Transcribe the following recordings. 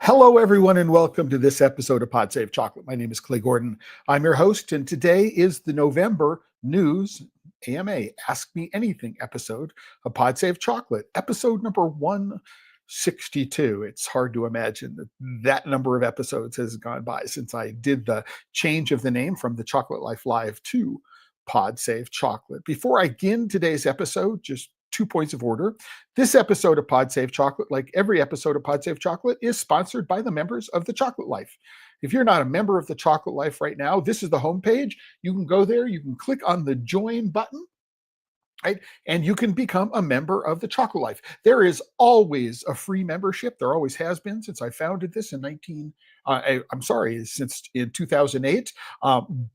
Hello, everyone, and welcome to this episode of Pod Save Chocolate. My name is Clay Gordon. I'm your host, and today is the November News AMA Ask Me Anything episode of Pod Save Chocolate, episode number 162. It's hard to imagine that number of episodes has gone by since I did the change of the name from the Chocolate Life Live to Pod Save Chocolate. Before I begin today's episode, just 2 points of order. This episode of Pod Save Chocolate, like every episode of Pod Save Chocolate, is sponsored by the members of the Chocolate Life. If you're not a member of the Chocolate Life right now, this is the homepage. You can go there, you can click on the join button, right? And you can become a member of the Chocolate Life. There is always a free membership. There always has been since I founded this in since in 2008.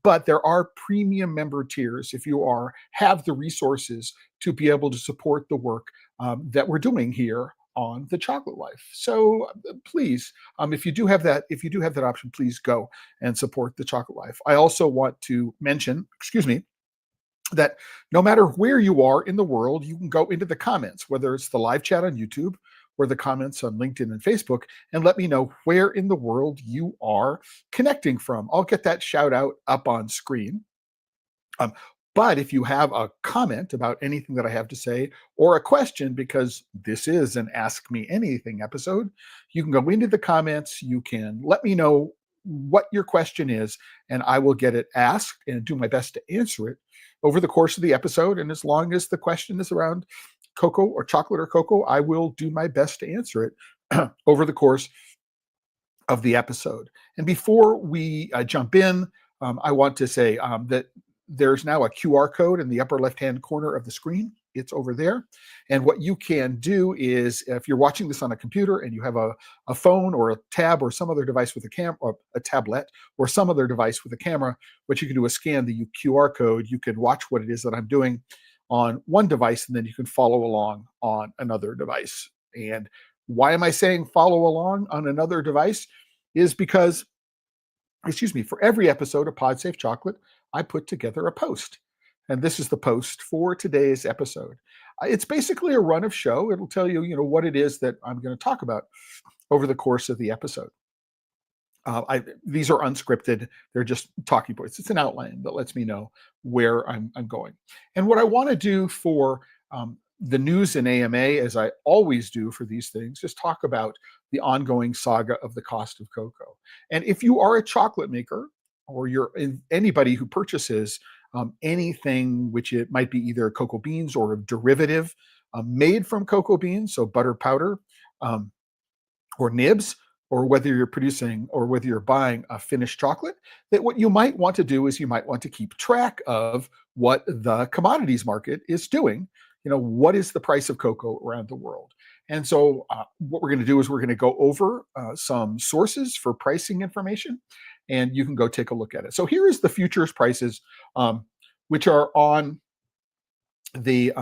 But there are premium member tiers if you have the resources to be able to support the work that we're doing here on the Chocolate Life. So please, if you do have that option, please go and support the Chocolate Life. I also want to mention, that no matter where you are in the world, you can go into the comments, whether it's the live chat on YouTube or the comments on LinkedIn and Facebook, and let me know where in the world you are connecting from. I'll get that shout out up on screen. But if you have a comment about anything that I have to say or a question, because this is an Ask Me Anything episode, you can go into the comments, you can let me know what your question is, and I will get it asked and do my best to answer it over the course of the episode. And as long as the question is around cocoa or chocolate or cocoa, I will do my best to answer it over the course of the episode. And before we jump in, I want to say that there's now a QR code in the upper left-hand corner of the screen. It's over there. And what you can do is, if you're watching this on a computer and you have a phone or a tab or some other device with a camera, or a tablet or some other device with a camera, what you can do is scan the QR code. You can watch what it is that I'm doing on one device, and then you can follow along on another device. And why am I saying follow along on another device? Is because, for every episode of Pod Save Chocolate, I put together a post. And this is the post for today's episode. It's basically a run of show. It'll tell you, what it is that I'm going to talk about over the course of the episode. These are unscripted. They're just talking points. It's an outline that lets me know where I'm going. And what I want to do for the news in AMA, as I always do for these things, is talk about the ongoing saga of the cost of cocoa. And if you are a chocolate maker, or you're anybody who purchases anything which it might be either cocoa beans or a derivative made from cocoa beans, so butter powder or nibs, or whether you're producing or whether you're buying a finished chocolate, that what you might want to do is you might want to keep track of what the commodities market is doing. What is the price of cocoa around the world? And so what we're going to do is we're going to go over some sources for pricing information, and you can go take a look at it. So here is the futures prices, which are on the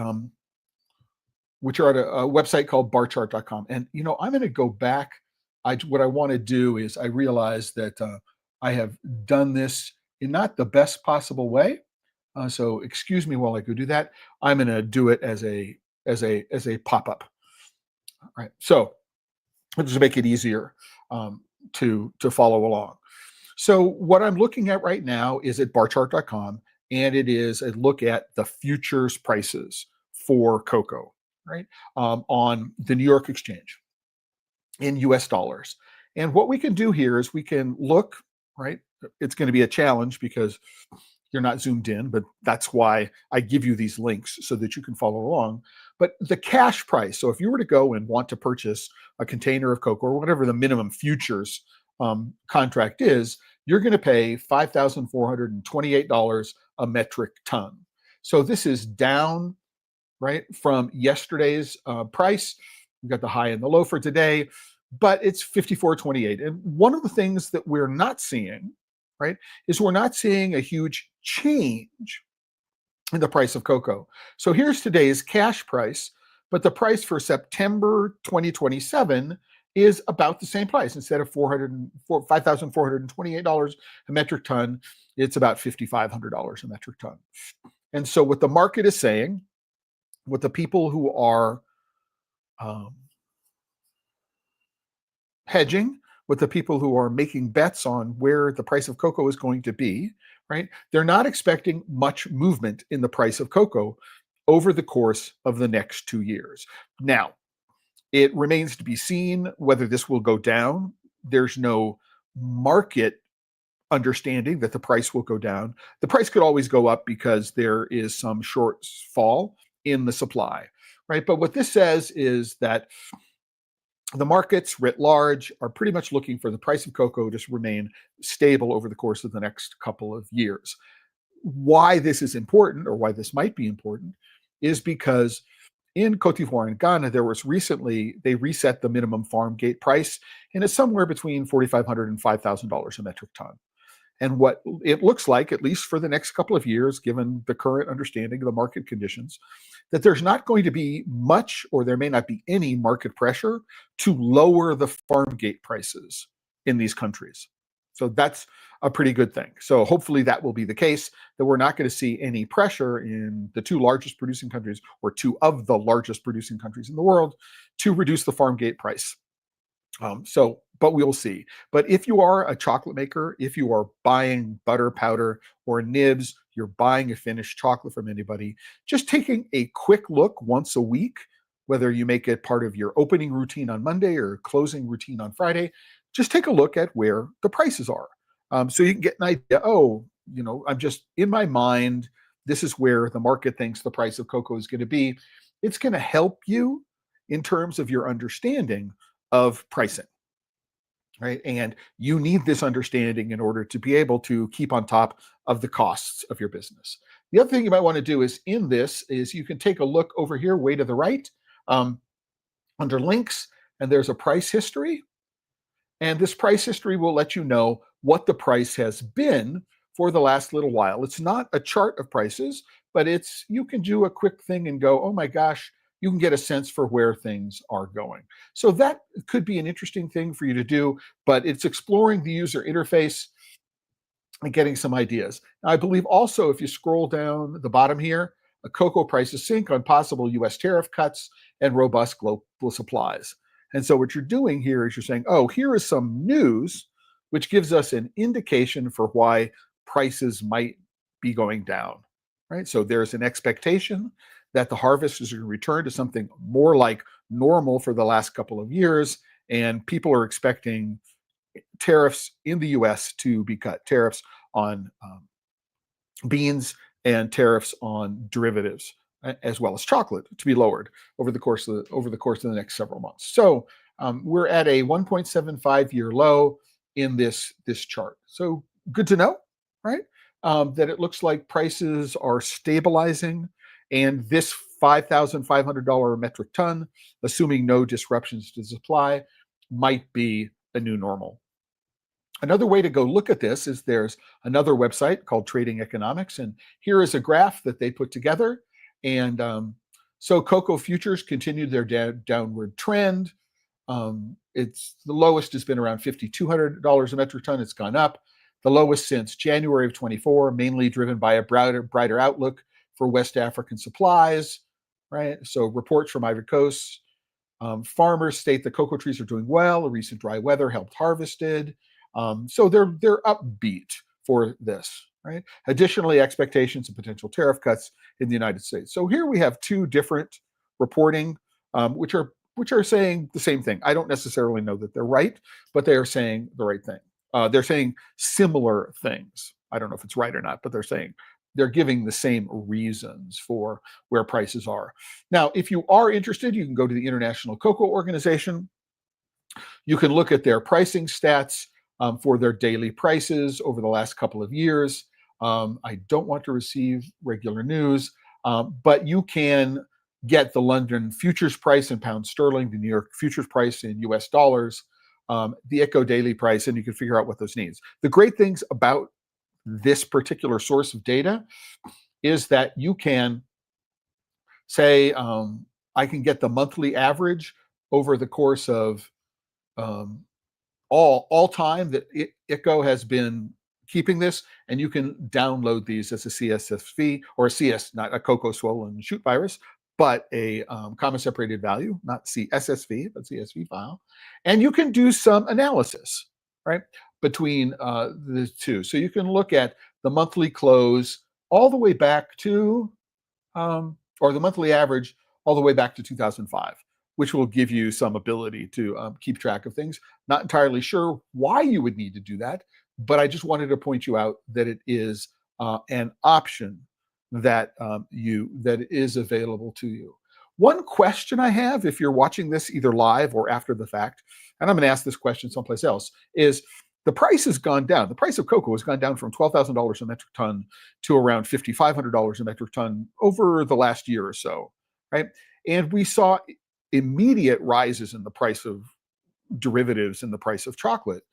which are at a website called barchart.com. And I'm going to go back. What I want to do is I realize that I have done this in not the best possible way. So excuse me while I go do that. I'm going to do it as a pop-up. All right. So just to make it easier to follow along. So what I'm looking at right now is at barchart.com, and it is a look at the futures prices for cocoa, right, on the New York Exchange in US dollars. And what we can do here is we can look, right? It's going to be a challenge because you're not zoomed in, but that's why I give you these links so that you can follow along. But the cash price, so if you were to go and want to purchase a container of cocoa or whatever the minimum futures contract is, you're going to pay $5,428 a metric ton. So this is down, right, from yesterday's price. We've got the high and the low for today, but it's $54.28. And one of the things that we're not seeing, right, is we're not seeing a huge change in the price of cocoa. So here's today's cash price, but the price for September 2027 is about the same price. Instead of $5,428 a metric ton, it's about $5,500 a metric ton. And so what the market is saying, what the people who are hedging, with the people who are making bets on where the price of cocoa is going to be, right? They're not expecting much movement in the price of cocoa over the course of the next 2 years. Now, it remains to be seen whether this will go down. There's no market understanding that the price will go down. The price could always go up because there is some shortfall in the supply, right? But what this says is that the markets writ large are pretty much looking for the price of cocoa to remain stable over the course of the next couple of years. Why this is important, or why this might be important, is because in Cote d'Ivoire and Ghana, they reset the minimum farm gate price, and it's somewhere between $4,500 and $5,000 a metric ton. And what it looks like, at least for the next couple of years, given the current understanding of the market conditions, that there's not going to be much, or there may not be any market pressure to lower the farm gate prices in these countries. So that's a pretty good thing. So hopefully that will be the case, that we're not going to see any pressure in the two largest producing countries, or two of the largest producing countries in the world, to reduce the farm gate price. But we'll see. But if you are a chocolate maker, if you are buying butter powder or nibs, you're buying a finished chocolate from anybody, just taking a quick look once a week, whether you make it part of your opening routine on Monday or closing routine on Friday, just take a look at where the prices are. So you can get an idea, I'm just, in my mind, this is where the market thinks the price of cocoa is going to be. It's going to help you in terms of your understanding of pricing, right? And you need this understanding in order to be able to keep on top of the costs of your business. The other thing you might want to do is you can take a look over here, way to the right, under links, and there's a price history. And this price history will let you know what the price has been for the last little while. It's not a chart of prices, but you can do a quick thing and go, oh my gosh, you can get a sense for where things are going. So that could be an interesting thing for you to do, but it's exploring the user interface and getting some ideas. Now, I believe also, if you scroll down the bottom here, cocoa prices sync on possible US tariff cuts and robust global supplies. And so what you're doing here is you're saying, oh, here is some news, which gives us an indication for why prices might be going down, right? So there's an expectation that the harvest is going to return to something more like normal for the last couple of years, and people are expecting tariffs in the US to be cut, tariffs on beans and tariffs on derivatives, as well as chocolate, to be lowered over the course of the next several months. So we're at a 1.75-year low in this chart. So good to know, right? That it looks like prices are stabilizing, and this $5,500 a metric ton, assuming no disruptions to supply, might be a new normal. Another way to go look at this is there's another website called Trading Economics, and here is a graph that they put together. And so cocoa futures continued their downward trend. It's the lowest has been around $5,200 a metric ton. It's gone up. The lowest since January of 24, mainly driven by a brighter outlook for West African supplies, right? So reports from Ivory Coast. Farmers state the cocoa trees are doing well. A recent dry weather helped harvested. So they're upbeat for this, right? Additionally, expectations of potential tariff cuts in the United States. So here we have two different reporting, which are saying the same thing. I don't necessarily know that they're right, but they are saying the right thing. They're saying similar things. I don't know if it's right or not, but they're giving the same reasons for where prices are. Now, if you are interested, you can go to the International Cocoa Organization. You can look at their pricing stats for their daily prices over the last couple of years. I don't want to receive regular news, but you can get the London futures price in pound sterling, the New York futures price in US dollars, the Echo daily price, and you can figure out what those means. The great things about this particular source of data is that you can say, I can get the monthly average over the course of all time that ICO has been keeping this, and you can download these as a CSV or a CS, not a cocoa swollen shoot virus, but a comma separated value, not CSSV, but CSV file. And you can do some analysis, right, between the two. So you can look at the monthly close all the way back to, or the monthly average all the way back to 2005, which will give you some ability to keep track of things. Not entirely sure why you would need to do that, but I just wanted to point you out that it is an option that that is available to you. One question I have, if you're watching this either live or after the fact, and I'm going to ask this question someplace else, is the price has gone down. The price of cocoa has gone down from $12,000 a metric ton to around $5,500 a metric ton over the last year or so, right? And we saw immediate rises in the price of derivatives and the price of chocolate,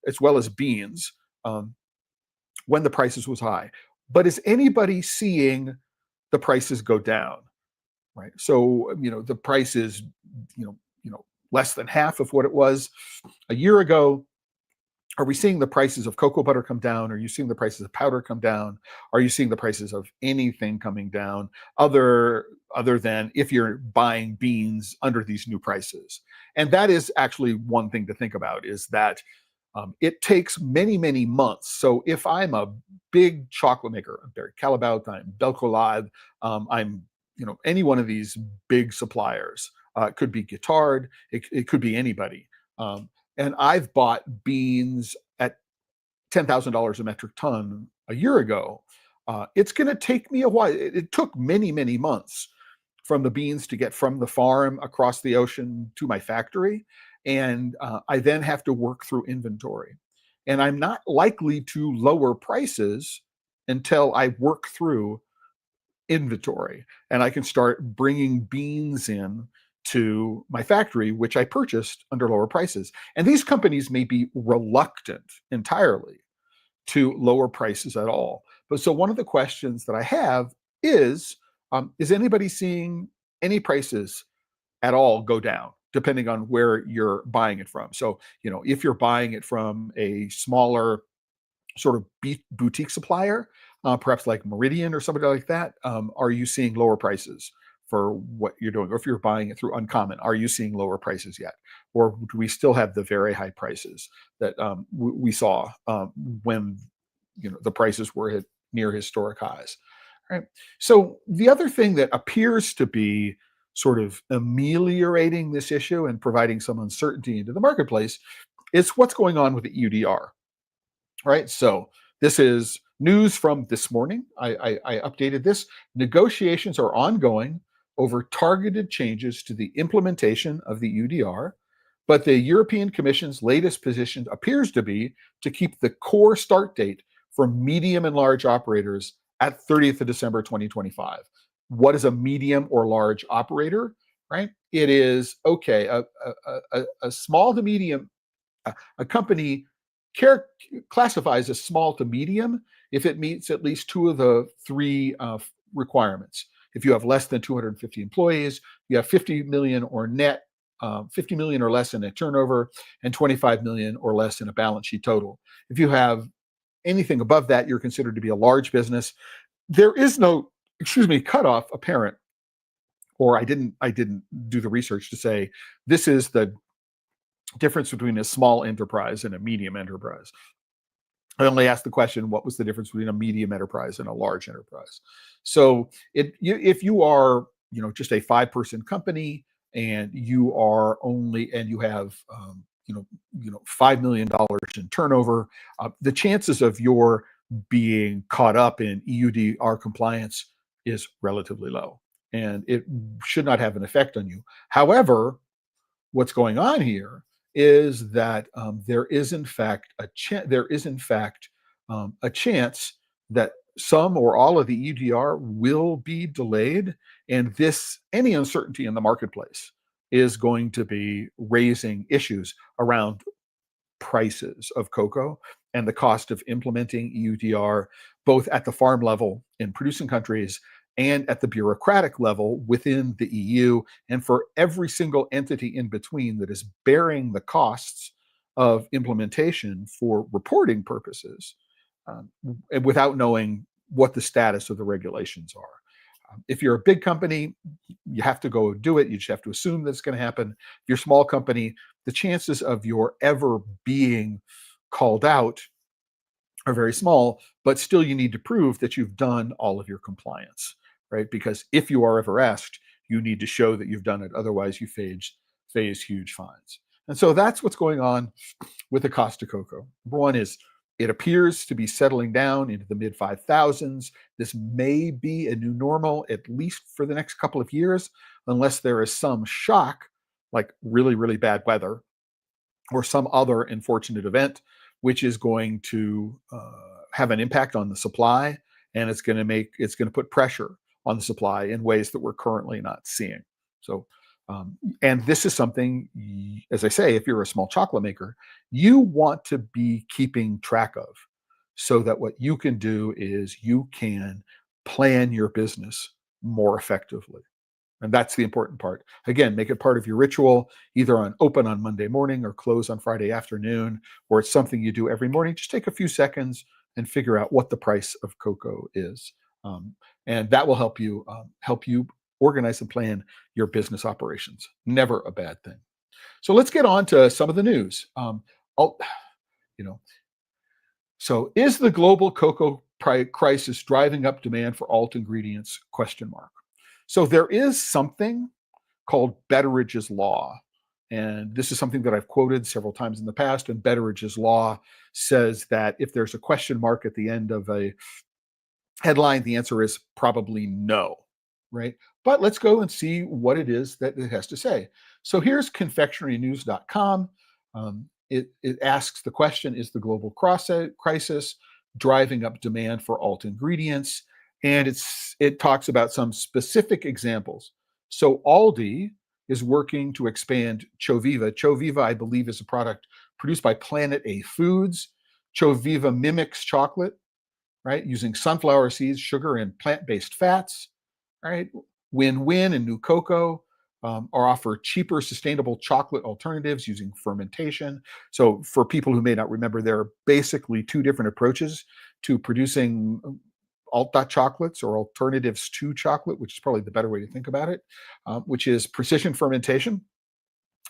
as well as beans, when the prices was high. But is anybody seeing the prices go down, right? So, the price is, less than half of what it was a year ago. Are we seeing the prices of cocoa butter come down? Are you seeing the prices of powder come down? Are you seeing the prices of anything coming down other than if you're buying beans under these new prices? And that is actually one thing to think about, is that it takes many, many months. So if I'm a big chocolate maker, I'm Barry Callebaut, I'm Belcolade, I'm any one of these big suppliers. It could be Guittard, it could be anybody. And I've bought beans at $10,000 a metric ton a year ago. It's going to take me a while. It took many, many months from the beans to get from the farm across the ocean to my factory. And I then have to work through inventory. And I'm not likely to lower prices until I work through inventory and I can start bringing beans in to my factory, which I purchased under lower prices. And these companies may be reluctant entirely to lower prices at all. But so one of the questions that I have is anybody seeing any prices at all go down, depending on where you're buying it from? So, if you're buying it from a smaller sort of boutique supplier, perhaps like Meridian or somebody like that, are you seeing lower prices for what you're doing? Or if you're buying it through Uncommon, are you seeing lower prices yet? Or do we still have the very high prices that we saw when the prices were at near historic highs? Right. So the other thing that appears to be sort of ameliorating this issue and providing some uncertainty into the marketplace is what's going on with the EUDR. Right. So this is news from this morning. I updated this. Negotiations are ongoing over targeted changes to the implementation of the UDR, but the European Commission's latest position appears to be to keep the core start date for medium and large operators at 30th of December 2025. What is a medium or large operator? Right? It is, okay, a small to medium, a company classifies as small to medium if it meets at least two of the three requirements. If you have less than 250 employees, you have 50 million or net, 50 million or less in a turnover, and 25 million or less in a balance sheet total. If you have anything above that, you're considered to be a large business. There is no, cutoff apparent, or I didn't do the research to say this is the difference between a small enterprise and a medium enterprise. I only asked the question, what was the difference between a medium enterprise and a large enterprise? So if you are, just a 5-person company and you have, $5 million in turnover, the chances of your being caught up in EUDR compliance is relatively low, and it should not have an effect on you. However, what's going on here is that there is in fact a chance that some or all of the EUDR will be delayed, and any uncertainty in the marketplace is going to be raising issues around prices of cocoa and the cost of implementing EUDR, both at the farm level in producing countries and at the bureaucratic level within the EU, and for every single entity in between that is bearing the costs of implementation for reporting purposes, without knowing what the status of the regulations are. If you're a big company, you have to go do it. You just have to assume that it's going to happen. If you're a small company, the chances of your ever being called out are very small, but still you need to prove that you've done all of your compliance, right? Because if you are ever asked, you need to show that you've done it. Otherwise, you face huge fines. And so that's what's going on with the cost of cocoa. Number one is it appears to be settling down into the mid 5,000s. This may be a new normal, at least for the next couple of years, unless there is some shock, like really, really bad weather or some other unfortunate event, which is going to have an impact on the supply, and it's going to put pressure on the supply in ways that we're currently not seeing. So, and this is something, as I say, if you're a small chocolate maker, you want to be keeping track of, so that what you can do is you can plan your business more effectively. And that's the important part. Again, make it part of your ritual, either open on Monday morning or close on Friday afternoon, or it's something you do every morning. Just take a few seconds and figure out what the price of cocoa is. And that will help you organize and plan your business operations. Never a bad thing. So let's get on to some of the news. You know, so is the global cocoa crisis driving up demand for alt ingredients? ? So there is something called Betteridge's Law. And this is something that I've quoted several times in the past. And Betteridge's Law says that if there's a question mark at the end of a headline, the answer is probably no, right? But let's go and see what it is that it has to say. So here's confectionerynews.com. It asks the question, is the global crisis driving up demand for alt ingredients? And it talks about some specific examples. So Aldi is working to expand Choviva. Choviva, I believe, is a product produced by Planet A Foods. Choviva mimics chocolate, right, using sunflower seeds, sugar, and plant-based fats, right? Win-Win and New Cocoa are offer cheaper, sustainable chocolate alternatives using fermentation. So for people who may not remember, there are basically two different approaches to producing alt chocolates, or alternatives to chocolate, which is probably the better way to think about it, which is precision fermentation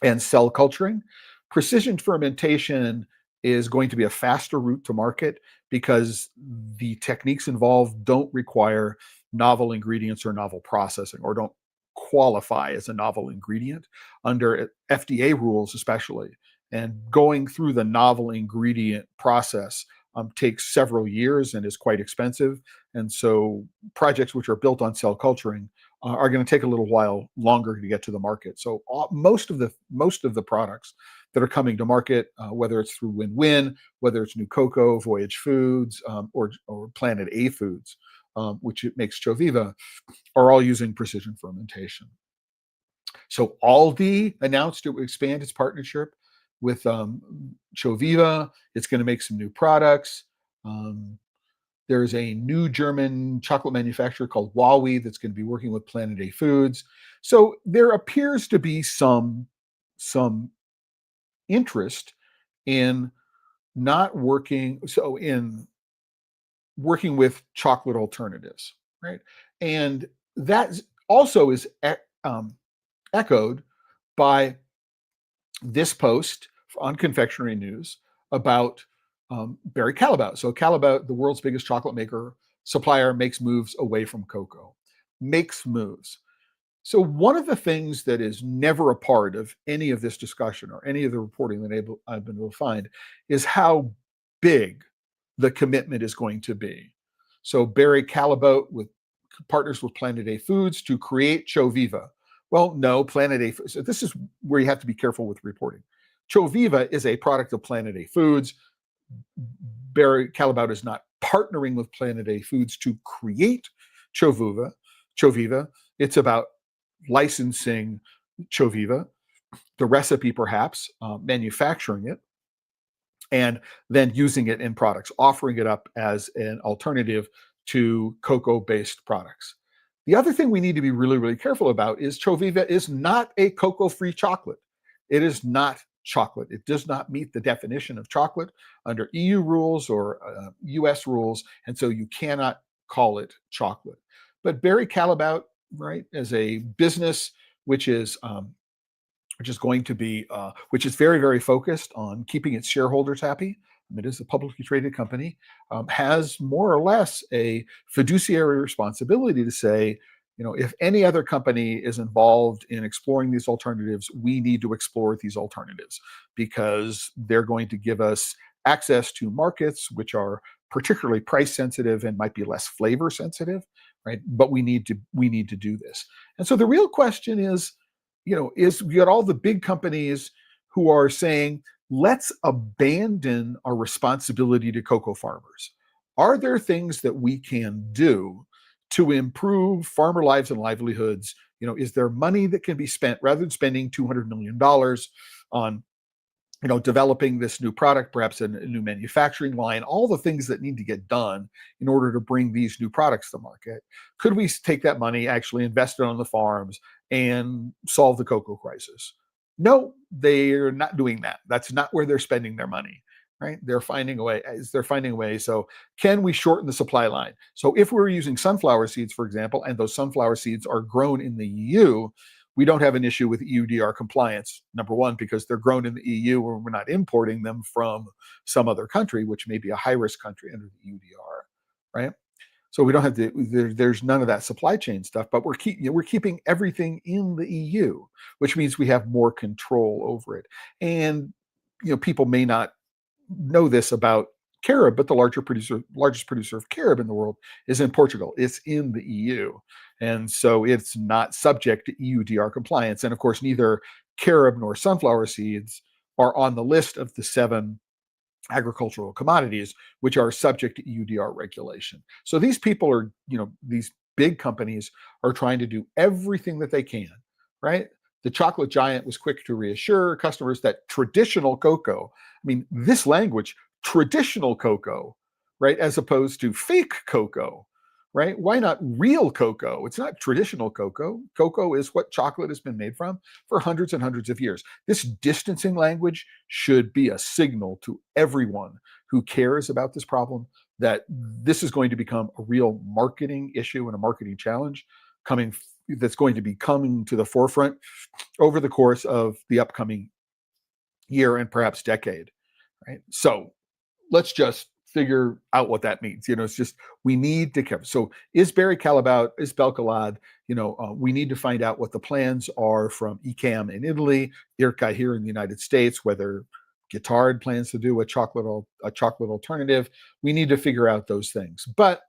and cell culturing. Precision fermentation is going to be a faster route to market because the techniques involved don't require novel ingredients or novel processing, or don't qualify as a novel ingredient under FDA rules, especially. And going through the novel ingredient process takes several years and is quite expensive. And so projects which are built on cell culturing are going to take a little while longer to get to the market. So most of the products that are coming to market, whether it's through Win-Win, whether it's New Cocoa, Voyage Foods, or Planet A Foods, which it makes Choviva, are all using precision fermentation. So Aldi announced it would expand its partnership with Choviva. It's going to make some new products. There's a new German chocolate manufacturer called Huawei that's going to be working with Planet A Foods. So there appears to be some interest in in working with chocolate alternatives, right? And that also is echoed by this post on Confectionery News about Barry Callebaut. So Callebaut, the world's biggest chocolate supplier, makes moves away from cocoa. Makes moves. So one of the things that is never a part of any of this discussion or any of the reporting that I've been able to find is how big the commitment is going to be. So Barry Callebaut partners with Planet A Foods to create Choviva. Well, no, Planet A Foods. So this is where you have to be careful with reporting. Choviva is a product of Planet A Foods. Barry Callebaut is not partnering with Planet A Foods to create Choviva. It's about licensing Choviva, the recipe perhaps, manufacturing it, and then using it in products, offering it up as an alternative to cocoa-based products. The other thing we need to be really, really careful about is Choviva is not a cocoa-free chocolate. It is not chocolate. It does not meet the definition of chocolate under EU rules or US rules, and so you cannot call it chocolate. But Barry Callebaut, right, as a business which is going to be which is very, very focused on keeping its shareholders happy. It is a publicly traded company, has more or less a fiduciary responsibility to say, if any other company is involved in exploring these alternatives, we need to explore these alternatives because they're going to give us access to markets which are particularly price sensitive and might be less flavor sensitive, right? But we need to do this. And so the real question is, is you got all the big companies who are saying, let's abandon our responsibility to cocoa farmers. Are there things that we can do to improve farmer lives and livelihoods? Is there money that can be spent rather than spending $200 million on developing this new product, perhaps a new manufacturing line, all the things that need to get done in order to bring these new products to market? Could we take that money, actually invest it on the farms and solve the cocoa crisis? No, they're not doing that. That's not where they're spending their money, right? They're finding a way. So can we shorten the supply line? So if we're using sunflower seeds, for example, and those sunflower seeds are grown in the EU, we don't have an issue with EUDR compliance. Number one, because they're grown in the EU, and we're not importing them from some other country, which may be a high-risk country under the EUDR, right? So we don't have to. There's none of that supply chain stuff. But we're keeping everything in the EU, which means we have more control over it. And people may not know this about carob, but the largest producer of carob in the world is in Portugal. It's in the EU. And so it's not subject to EUDR compliance. And of course, neither carob nor sunflower seeds are on the list of the 7 agricultural commodities which are subject to EUDR regulation. So these people are, these big companies are trying to do everything that they can, right? The chocolate giant was quick to reassure customers that traditional cocoa, this language, traditional cocoa, right, as opposed to fake cocoa, right? Why not real cocoa? It's not traditional cocoa. Cocoa is what chocolate has been made from for hundreds and hundreds of years. This distancing language should be a signal to everyone who cares about this problem that this is going to become a real marketing issue and a marketing challenge that's going to be coming to the forefront over the course of the upcoming year and perhaps decade, right? So let's just figure out what that means. It's just, we need to care. So is Barry Callebaut, is Belcolad, we need to find out what the plans are from ECAM in Italy, IRCA here in the United States, whether Guittard plans to do a chocolate alternative. We need to figure out those things. But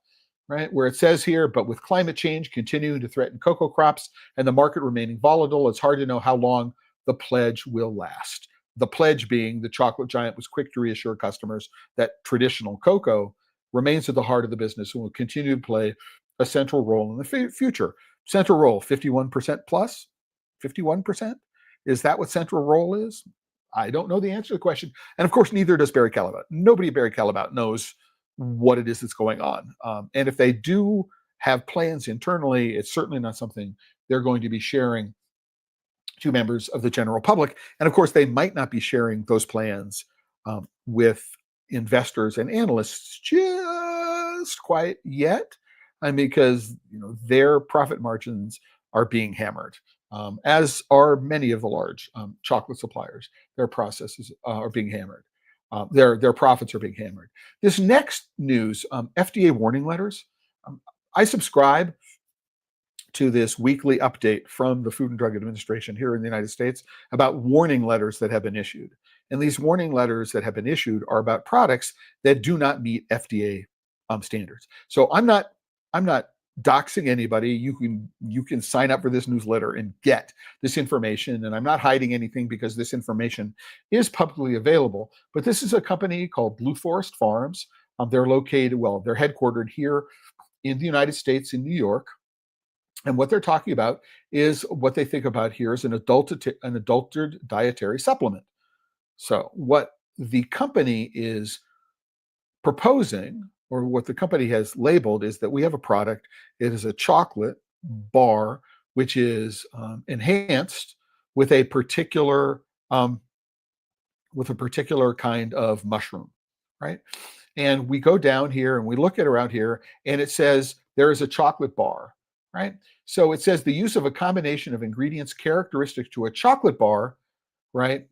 right where it says here, but with climate change continuing to threaten cocoa crops and the market remaining volatile, it's hard to know how long the pledge will last. The pledge being the chocolate giant was quick to reassure customers that traditional cocoa remains at the heart of the business and will continue to play a central role in the future. Central role, 51% plus? 51%? Is that what central role is? I don't know the answer to the question. And of course, neither does Barry Callebaut. Nobody at Barry Callebaut knows what it is that's going on. And if they do have plans internally, it's certainly not something they're going to be sharing to members of the general public. And of course, they might not be sharing those plans with investors and analysts just quite yet, because their profit margins are being hammered, as are many of the large chocolate suppliers. Their processes are being hammered. Their profits are being hammered. This next news, FDA warning letters. I subscribe to this weekly update from the Food and Drug Administration here in the United States about warning letters that have been issued. And these warning letters that have been issued are about products that do not meet FDA standards. So I'm not doxing anybody. You can sign up for this newsletter and get this information. And I'm not hiding anything because this information is publicly available. But this is a company called Blue Forest Farms. They're headquartered here in the United States in New York. And what they're talking about is what they think about here is an adulterated dietary supplement. So what the company is proposing, or what the company has labeled, is that we have a product. It is a chocolate bar which is enhanced with a particular kind of mushroom, right? And we go down here and we look at around here, and it says there is a chocolate bar. right? So it says the use of a combination of ingredients characteristic to a chocolate bar, right?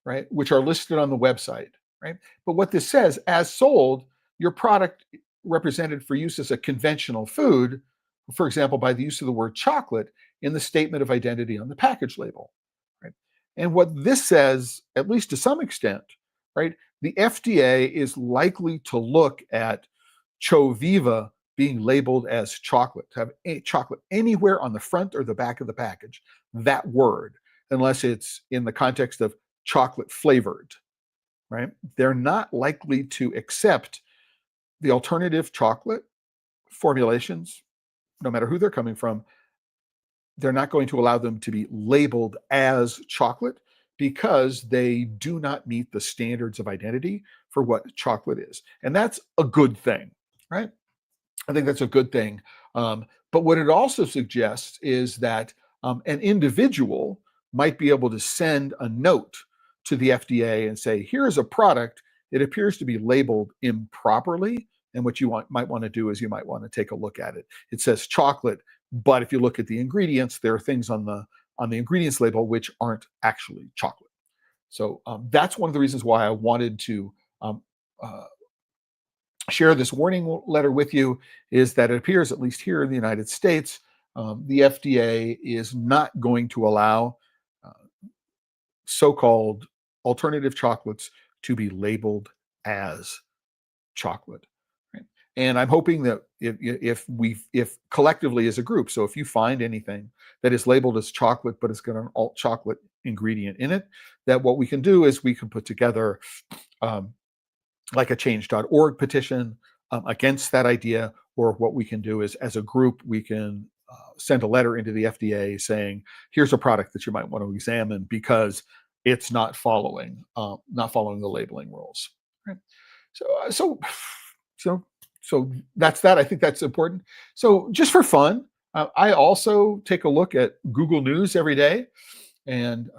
Right, which are listed on the website, right? But what this says, as sold, your product represented for use as a conventional food, for example, by the use of the word chocolate in the statement of identity on the package label, right? And what this says, at least to some extent, right, the FDA is likely to look at Choviva being labeled as chocolate, to have chocolate anywhere on the front or the back of the package, that word, unless it's in the context of chocolate flavored, right? They're not likely to accept the alternative chocolate formulations, no matter who they're coming from. They're not going to allow them to be labeled as chocolate because they do not meet the standards of identity for what chocolate is. And that's a good thing, right? I think that's a good thing. But what it also suggests is that an individual might be able to send a note to the FDA and say, here's a product. It appears to be labeled improperly. And what you might want to do is you might want to take a look at it. It says chocolate, but if you look at the ingredients, there are things on the ingredients label which aren't actually chocolate. So that's one of the reasons why I wanted to um, uh, share this warning letter with you, is that it appears, at least here in the United States, the FDA is not going to allow uh, so-called alternative chocolates to be labeled as chocolate. Right? And I'm hoping that if collectively as a group, so if you find anything that is labeled as chocolate but it's got an alt chocolate ingredient in it, that what we can do is we can put together um, like a change.org petition against that idea, or what we can do is as a group, we can send a letter into the FDA saying, here's a product that you might want to examine because it's not following the labeling rules. Right? So, so, so that's that. I think that's important. So just for fun, I also take a look at Google News every day, and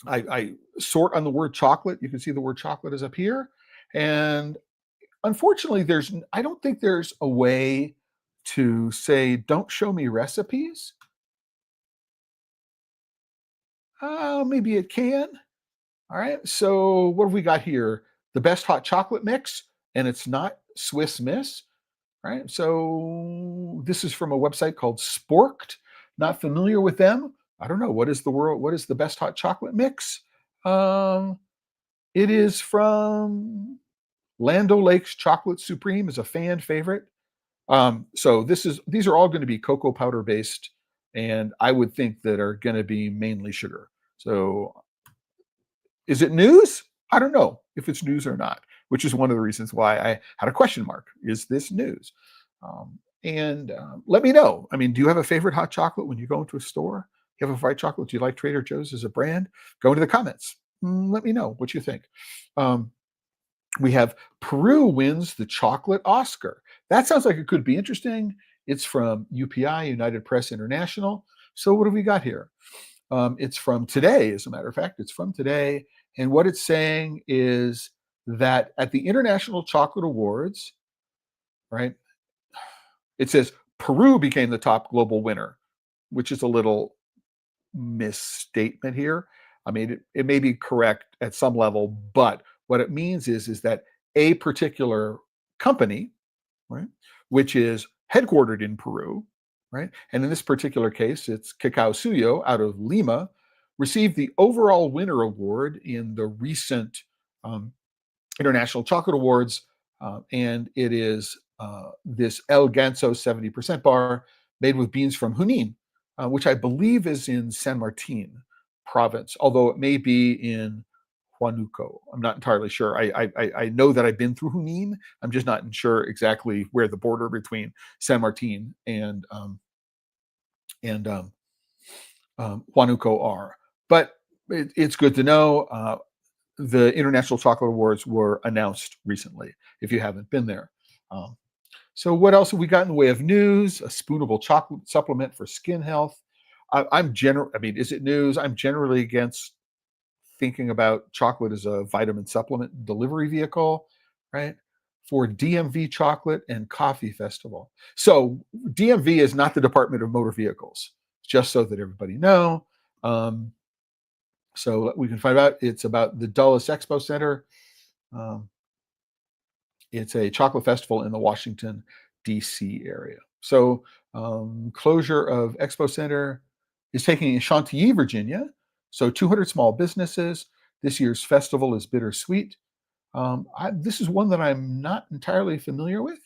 I sort on the word chocolate. You can see the word chocolate is up here. And unfortunately, I don't think there's a way to say, don't show me recipes. Maybe it can. All right. So what have we got here? The best hot chocolate mix, and it's not Swiss Miss. Right. So this is from a website called Sporked. Not familiar with them. I don't know. What is the best hot chocolate mix? Um, it is from Land O'Lakes Chocolate Supreme, is a fan favorite. So these are all going to be cocoa powder based, and I would think that are going to be mainly sugar. So is it news? I don't know if it's news or not, which is one of the reasons why I had a question mark. Is this news? And let me know. I mean, do you have a favorite hot chocolate when you go into a store? You have a white chocolate? Do you like Trader Joe's as a brand? Go into the comments. Let me know what you think. We have Peru wins the chocolate Oscar. That sounds like it could be interesting. It's from UPI, United Press International. So what have we got here? It's from today, as a matter of fact. It's from today. And what it's saying is that at the International Chocolate Awards, right, it says Peru became the top global winner, which is a little misstatement here. I mean, it may be correct at some level, but what it means is that a particular company, right, which is headquartered in Peru, right, and in this particular case, it's Cacao Suyo out of Lima, received the overall winner award in the recent International Chocolate Awards, and it is this El Ganso 70% bar made with beans from Junin, which I believe is in San Martin province, although it may be in Huánuco. I'm not entirely sure. I know that I've been through Junin. I'm just not sure exactly where the border between San Martin and Huánuco are. But it's good to know. The International Chocolate Awards were announced recently, if you haven't been there. So what else have we got in the way of news? A spoonable chocolate supplement for skin health. I mean, is it news? I'm generally against thinking about chocolate as a vitamin supplement delivery vehicle, right? for DMV Chocolate and Coffee Festival. So DMV is not the Department of Motor Vehicles, just so that everybody know. So we can find out. It's about the Dulles Expo Center. It's a chocolate festival in the Washington, D.C. area. So closure of Expo Center is taking in Chantilly, Virginia. So 200 small businesses. This year's festival is bittersweet. This is one that I'm not entirely familiar with,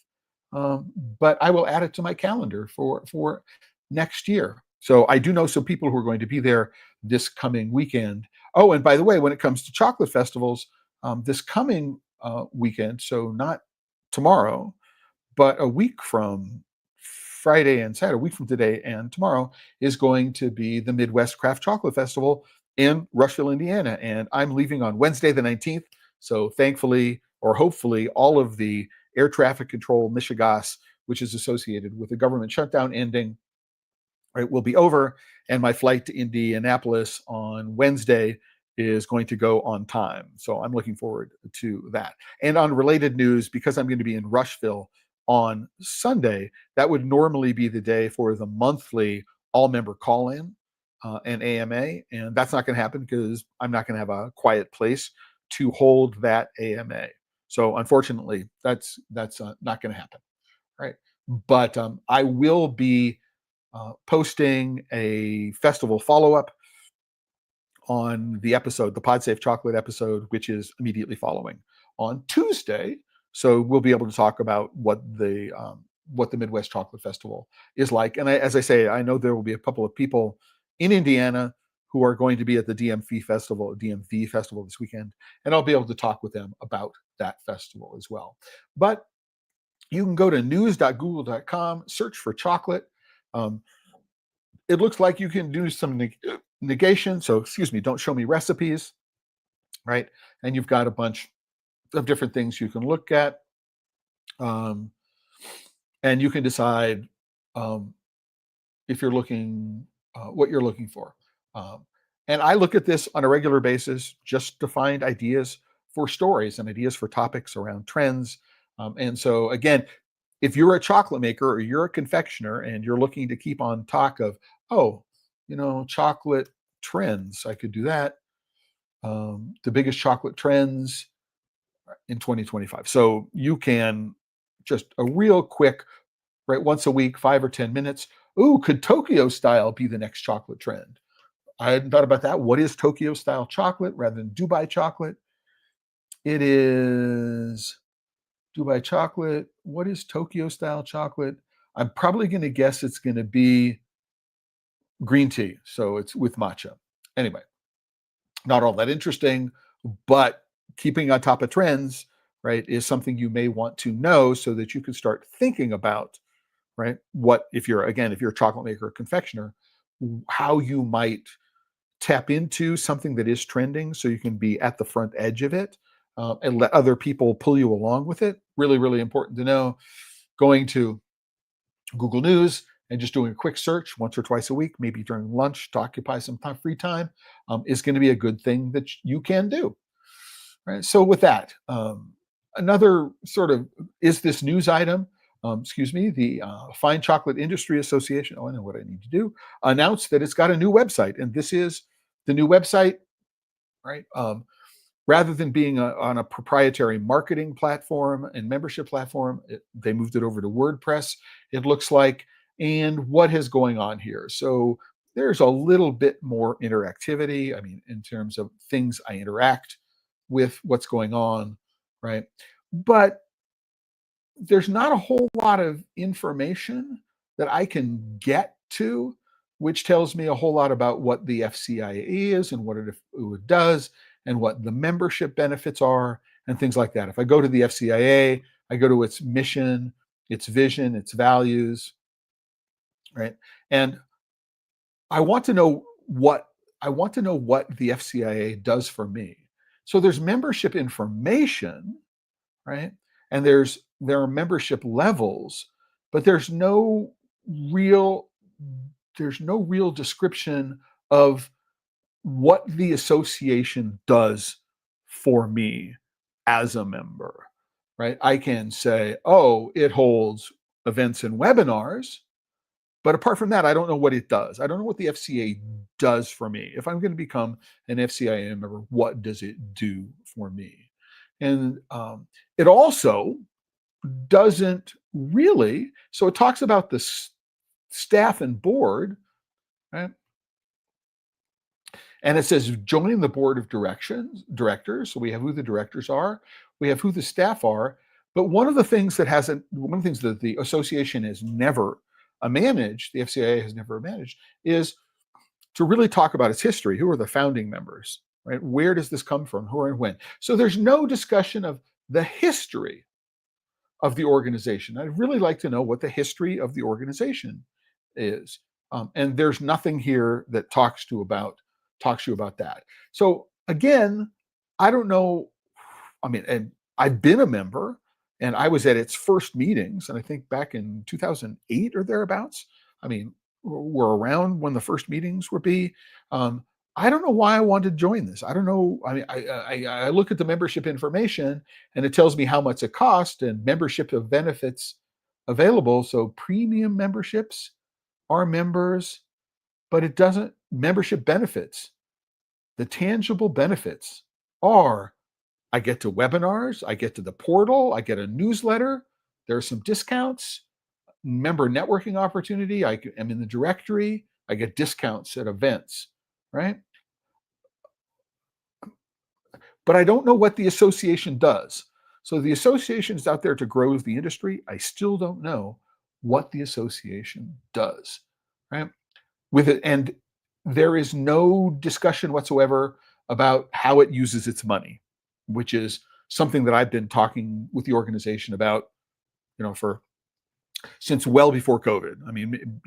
but I will add it to my calendar for next year. So I do know some people who are going to be there this coming weekend. Oh, and by the way, when it comes to chocolate festivals, this coming weekend, so not tomorrow, but a week from Friday and Saturday, a week from today and tomorrow, is going to be the Midwest Craft Chocolate Festival in Rushville, Indiana. And I'm leaving on Wednesday the 19th. So thankfully, or hopefully, all of the air traffic control mishegas, which is associated with the government shutdown ending, right, will be over. And my flight to Indianapolis on Wednesday is going to go on time. So I'm looking forward to that. And on related news, because I'm going to be in Rushville on Sunday, that would normally be the day for the monthly all-member call-in and AMA. And that's not going to happen because I'm not going to have a quiet place to hold that AMA. So unfortunately, that's not going to happen, right? But I will be posting a festival follow-up on the episode, the PodSafe Chocolate episode, which is immediately following on Tuesday. So we'll be able to talk about what the Midwest Chocolate Festival is like. And as I say, I know there will be a couple of people in Indiana who are going to be at the DMV festival this weekend, and I'll be able to talk with them about that festival as well. But you can go to news.google.com, search for chocolate. It looks like you can do some negation. So, excuse me, don't show me recipes, right? And you've got a bunch of different things you can look at. And you can decide if you're looking, what you're looking for. And I look at this on a regular basis just to find ideas for stories and ideas for topics around trends. And so, again, if you're a chocolate maker or you're a confectioner and you're looking to keep on talk of, chocolate trends, I could do that. The biggest chocolate trends in 2025. So you can just a real quick, right, once a week, 5 or 10 minutes. Ooh, could Tokyo style be the next chocolate trend? I hadn't thought about that. What is Tokyo style chocolate rather than Dubai chocolate? It is Dubai chocolate. What is Tokyo style chocolate? I'm probably going to guess it's going to be green tea. So it's with matcha. Anyway, not all that interesting, but keeping on top of trends, right, is something you may want to know so that you can start thinking about, right, what, if you're a chocolate maker or confectioner, how you might tap into something that is trending so you can be at the front edge of it and let other people pull you along with it. Really, really important to know. Going to Google News and just doing a quick search once or twice a week, maybe during lunch to occupy some free time, is going to be a good thing that you can do. Right. So with that, another sort of is this news item. The Fine Chocolate Industry Association, I know what I need to do, announced that it's got a new website. And this is the new website, right? Rather than being on a proprietary marketing platform and membership platform, they moved it over to WordPress, it looks like. And what is going on here? So there's a little bit more interactivity. I mean, in terms of things I interact with, what's going on, right? But there's not a whole lot of information that I can get to, which tells me a whole lot about what the FCIA is and what it does and what the membership benefits are and things like that. If I go to the FCIA, I go to its mission, its vision, its values, right? And I want to know what the FCIA does for me. So there's membership information, right? And there are membership levels, but there's no real description of what the association does for me as a member. right? I can say, oh, it holds events and webinars, but apart from that, I don't know what it does. I don't know what the FCA does for me. If I'm going to become an FCIA member, what does it do for me? And it also doesn't really, so it talks about the staff and board, right? And it says joining the board of directors. So we have who the directors are, we have who the staff are. But one of the things that the association has never managed, the FCIA has never managed, is to really talk about its history. Who are the founding members, right? Where does this come from? Who and when? So there's no discussion of the history of the organization. I'd really like to know what the history of the organization is. And there's nothing here that talks to you about that. So again, I don't know. I mean, and I've been a member, and I was at its first meetings, and I think back in 2008 or thereabouts. I mean, we're around when the first meetings would be. I don't know why I wanted to join this. I don't know. I mean, I look at the membership information, and it tells me how much it costs and membership of benefits available. So premium memberships are members, but it doesn't membership benefits. The tangible benefits are I get to webinars, I get to the portal, I get a newsletter, there are some discounts, member networking opportunity, I am in the directory, I get discounts at events, right? But I don't know what the association does. So the association is out there to grow the industry. I still don't know what the association does, right? With it, and there is no discussion whatsoever about how it uses its money, which is something that I've been talking with the organization about, for since well before COVID. I mean,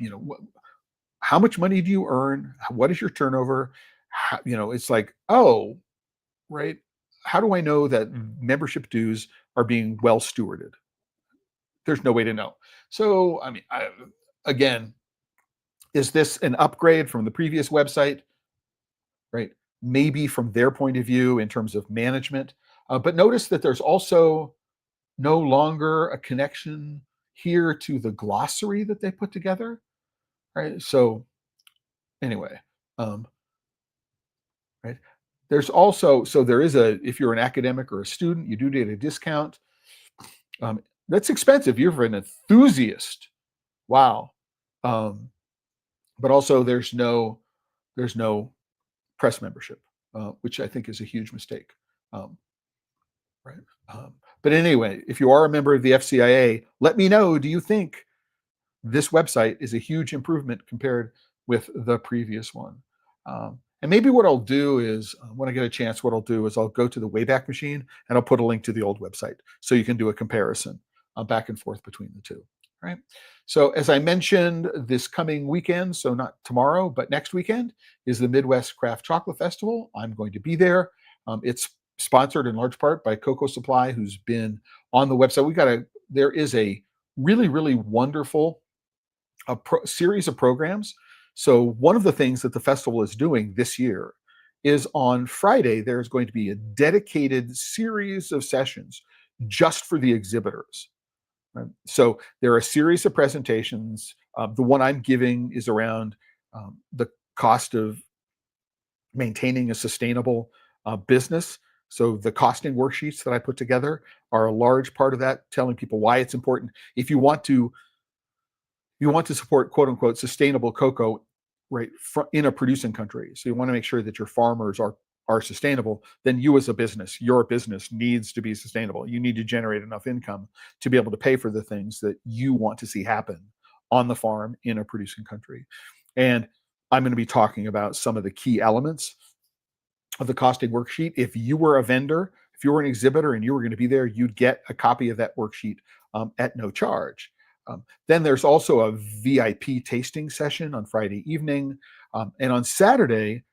how much money do you earn? What is your turnover? It's like, oh, right. How do I know that membership dues are being well stewarded? There's no way to know. So, I mean, again, is this an upgrade from the previous website? Right? Maybe from their point of view in terms of management. But notice that there's also no longer a connection here to the glossary that they put together. Right? So anyway, right? There's also, so there is if you're an academic or a student, you do get a discount. That's expensive. You're an enthusiast. Wow. But also there's no press membership, which I think is a huge mistake. Right. But anyway, if you are a member of the FCIA, let me know, do you think this website is a huge improvement compared with the previous one? And maybe what I'll do is, when I get a chance, what I'll do is I'll go to the Wayback Machine and I'll put a link to the old website so you can do a comparison back and forth between the two. Right. So as I mentioned, this coming weekend, so not tomorrow, but next weekend, is the Midwest Craft Chocolate Festival. I'm going to be there. It's sponsored in large part by Cocoa Supply, who's been on the website. There is a really, really wonderful series of programs. So one of the things that the festival is doing this year is on Friday, there's going to be a dedicated series of sessions just for the exhibitors. Right? So there are a series of presentations. The one I'm giving is around the cost of maintaining a sustainable business. So the costing worksheets that I put together are a large part of that, telling people why it's important. If you want to support quote unquote sustainable cocoa, right, in a producing country, so you want to make sure that your farmers are sustainable, then you as a business, your business needs to be sustainable. You need to generate enough income to be able to pay for the things that you want to see happen on the farm in a producing country. And I'm going to be talking about some of the key elements of the costing worksheet. If you were a vendor, if you were an exhibitor and you were going to be there, you'd get a copy of that worksheet at no charge. Then there's also a VIP tasting session on Friday evening. And on Saturday,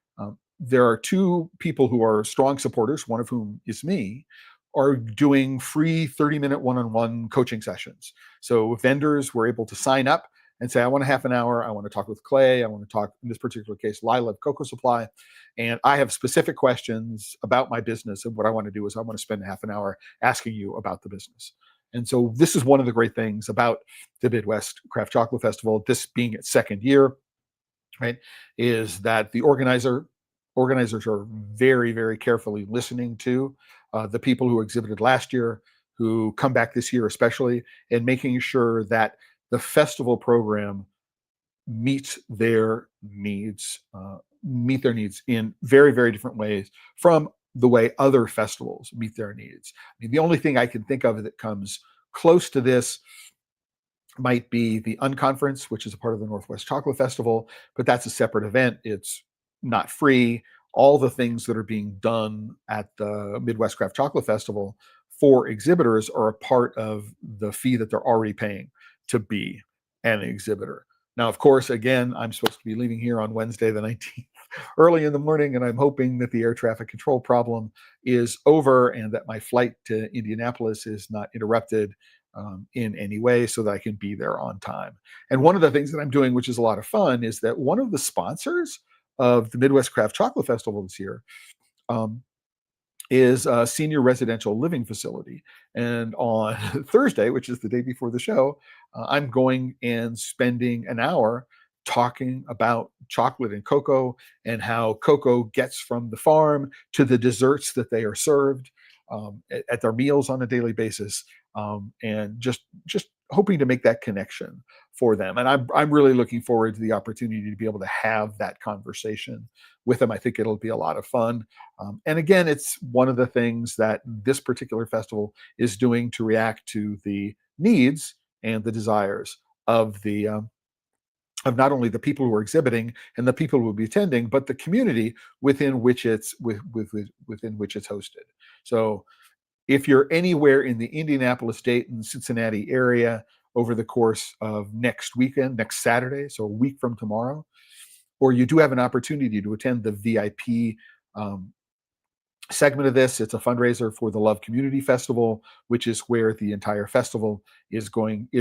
there are two people who are strong supporters, one of whom is me, are doing free 30-minute one-on-one coaching sessions. So vendors were able to sign up and say, I want a half an hour. I want to talk with Clay. I want to talk, in this particular case, Lila of Cocoa Supply. And I have specific questions about my business. And what I want to do is I want to spend a half an hour asking you about the business. And so this is one of the great things about the Midwest Craft Chocolate Festival, this being its second year, right, is that the organizers are very, very carefully listening to the people who exhibited last year, who come back this year especially, and making sure that the festival program meets their needs, in very, very different ways from the way other festivals meet their needs. I mean, the only thing I can think of that comes close to this might be the Unconference, which is a part of the Northwest Chocolate Festival, but that's a separate event. It's not free. All the things that are being done at the Midwest Craft Chocolate Festival for exhibitors are a part of the fee that they're already paying to be an exhibitor. Now, of course, again, I'm supposed to be leaving here on Wednesday, the 19th, early in the morning, and I'm hoping that the air traffic control problem is over and that my flight to Indianapolis is not interrupted in any way, so that I can be there on time. And one of the things that I'm doing, which is a lot of fun, is that one of the sponsors of the Midwest Craft Chocolate Festival this year um, is a senior residential living facility. And on Thursday, which is the day before the show, I'm going and spending an hour talking about chocolate and cocoa and how cocoa gets from the farm to the desserts that they are served at their meals on a daily basis, and just hoping to make that connection for them. And I'm really looking forward to the opportunity to be able to have that conversation with them. I think it'll be a lot of fun. And again, it's one of the things that this particular festival is doing to react to the needs and the desires of the of not only the people who are exhibiting and the people who will be attending, but the community within which within which it's hosted. So if you're anywhere in the Indianapolis, Dayton, Cincinnati area over the course of next weekend, next Saturday, so a week from tomorrow, or you do have an opportunity to attend the VIP segment of this, it's a fundraiser for the Love Community Festival, which is where the entire festival is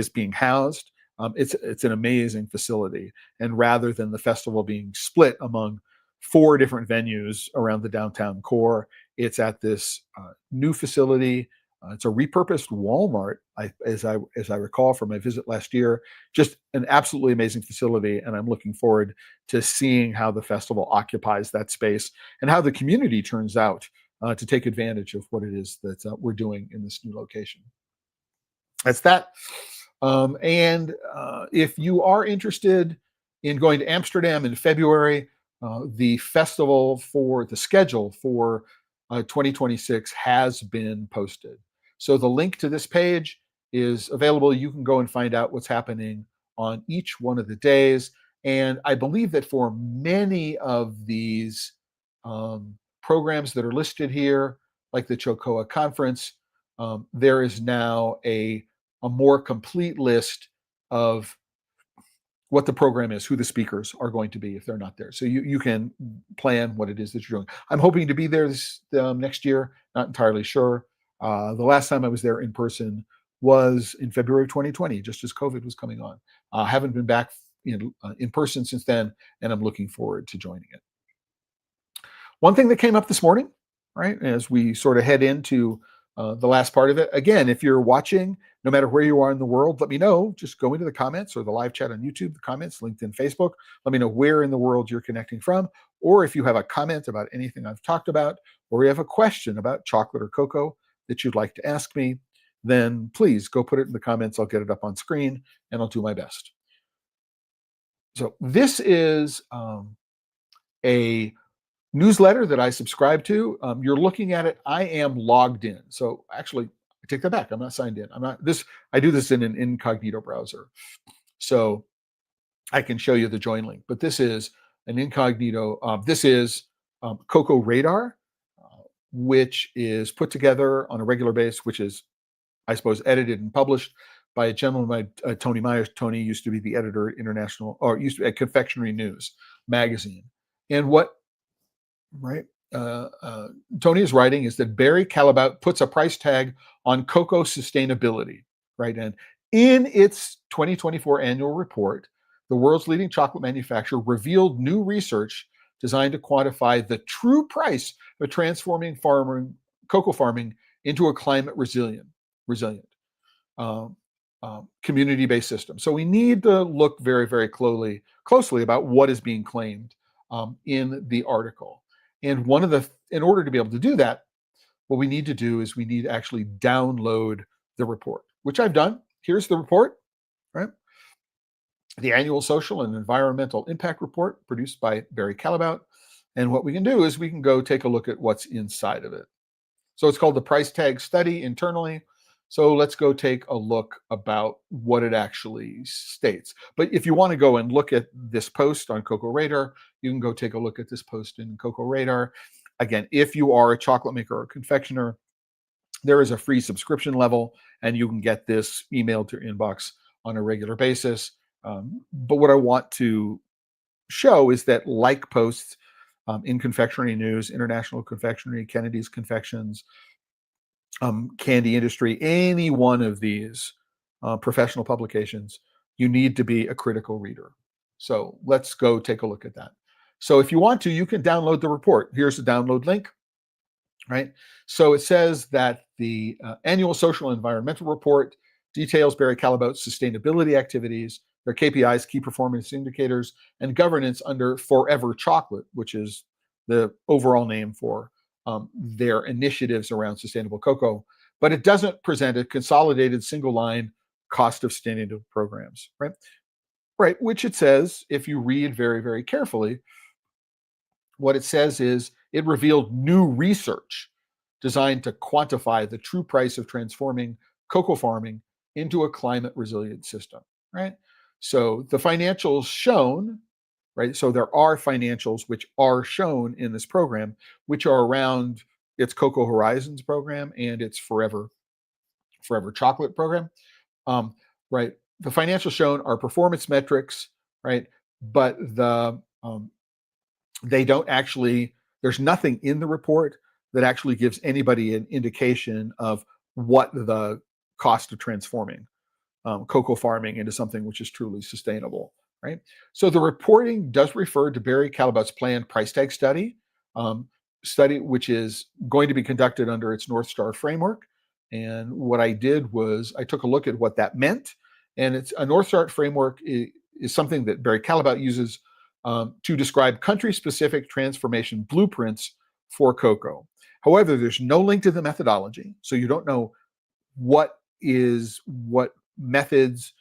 being housed. It's an amazing facility, and rather than the festival being split among 4 different venues around the downtown core, it's at this new facility. It's a repurposed Walmart, as I recall from my visit last year. Just an absolutely amazing facility, and I'm looking forward to seeing how the festival occupies that space and how the community turns out to take advantage of what it is that we're doing in this new location. That's that. And if you are interested in going to Amsterdam in February, the schedule for 2026 has been posted. So the link to this page is available. You can go and find out what's happening on each one of the days. And I believe that for many of these programs that are listed here, like the CHOCOA conference, there is now a more complete list of what the program is, who the speakers are going to be if they're not there. So you can plan what it is that you're doing. I'm hoping to be there this next year, not entirely sure. The last time I was there in person was in February of 2020, just as COVID was coming on. I haven't been back in person since then, and I'm looking forward to joining it. One thing that came up this morning, right, as we sort of head into the last part of it. Again, if you're watching, no matter where you are in the world, let me know. Just go into the comments or the live chat on YouTube, the comments, LinkedIn, Facebook. Let me know where in the world you're connecting from. Or if you have a comment about anything I've talked about, or you have a question about chocolate or cocoa that you'd like to ask me, then please go put it in the comments. I'll get it up on screen and I'll do my best. So this is a newsletter that I subscribe to. You're looking at it. I am logged in. So actually, I take that back. I'm not signed in. I do this in an incognito browser. So I can show you the join link, but this is an incognito. This is Cocoa Radar, which is put together on a regular basis, which is, I suppose, edited and published by a gentleman, Tony Myers. Tony used to be the editor at used to be at Confectionery News magazine. And what Tony is writing is that Barry Callebaut puts a price tag on cocoa sustainability, right? And In its 2024 annual report, the world's leading chocolate manufacturer revealed new research designed to quantify the true price of transforming cocoa farming into a climate resilient um, community-based system. So we need to look very, very closely about what is being claimed in the article. And in order to be able to do that, what we need to do is we need to actually download the report, which I've done. Here's the report, right? The annual social and environmental impact report produced by Barry Callebaut. And what we can do is we can go take a look at what's inside of it. So it's called the price tag study internally. So let's go take a look about what it actually states. But if you want to go and look at this post on Cocoa Radar, you can go take a look at this post in Cocoa Radar. Again, if you are a chocolate maker or confectioner, there is a free subscription level, and you can get this emailed to your inbox on a regular basis. But what I want to show is that like posts in Confectionery News, International Confectionery, Kennedy's Confections, Candy Industry, any one of these professional publications, you need to be a critical reader. So let's go take a look at that. So if you want to, you can download the report. Here's the download link, right? So it says that the annual social and environmental report details Barry Callebaut's sustainability activities, their KPIs, key performance indicators, and governance under Forever Chocolate, which is the overall name for their initiatives around sustainable cocoa. But it doesn't present a consolidated single line cost of sustainable programs, right? Right, which it says, if you read very, very carefully, what it says is it revealed new research designed to quantify the true price of transforming cocoa farming into a climate resilient system, right? So the financials shown, right? So there are financials which are shown in this program, which are around its Cocoa Horizons program and its Forever Chocolate program, right? The financials shown are performance metrics, right? But they don't actually, there's nothing in the report that actually gives anybody an indication of what the cost of transforming cocoa farming into something which is truly sustainable, right? So the reporting does refer to Barry Callebaut's planned price tag study, which is going to be conducted under its North Star framework. And what I did was I took a look at what that meant. And it's a North Star framework is something that Barry Callebaut uses to describe country-specific transformation blueprints for cocoa. However, there's no link to the methodology, so you don't know what methods,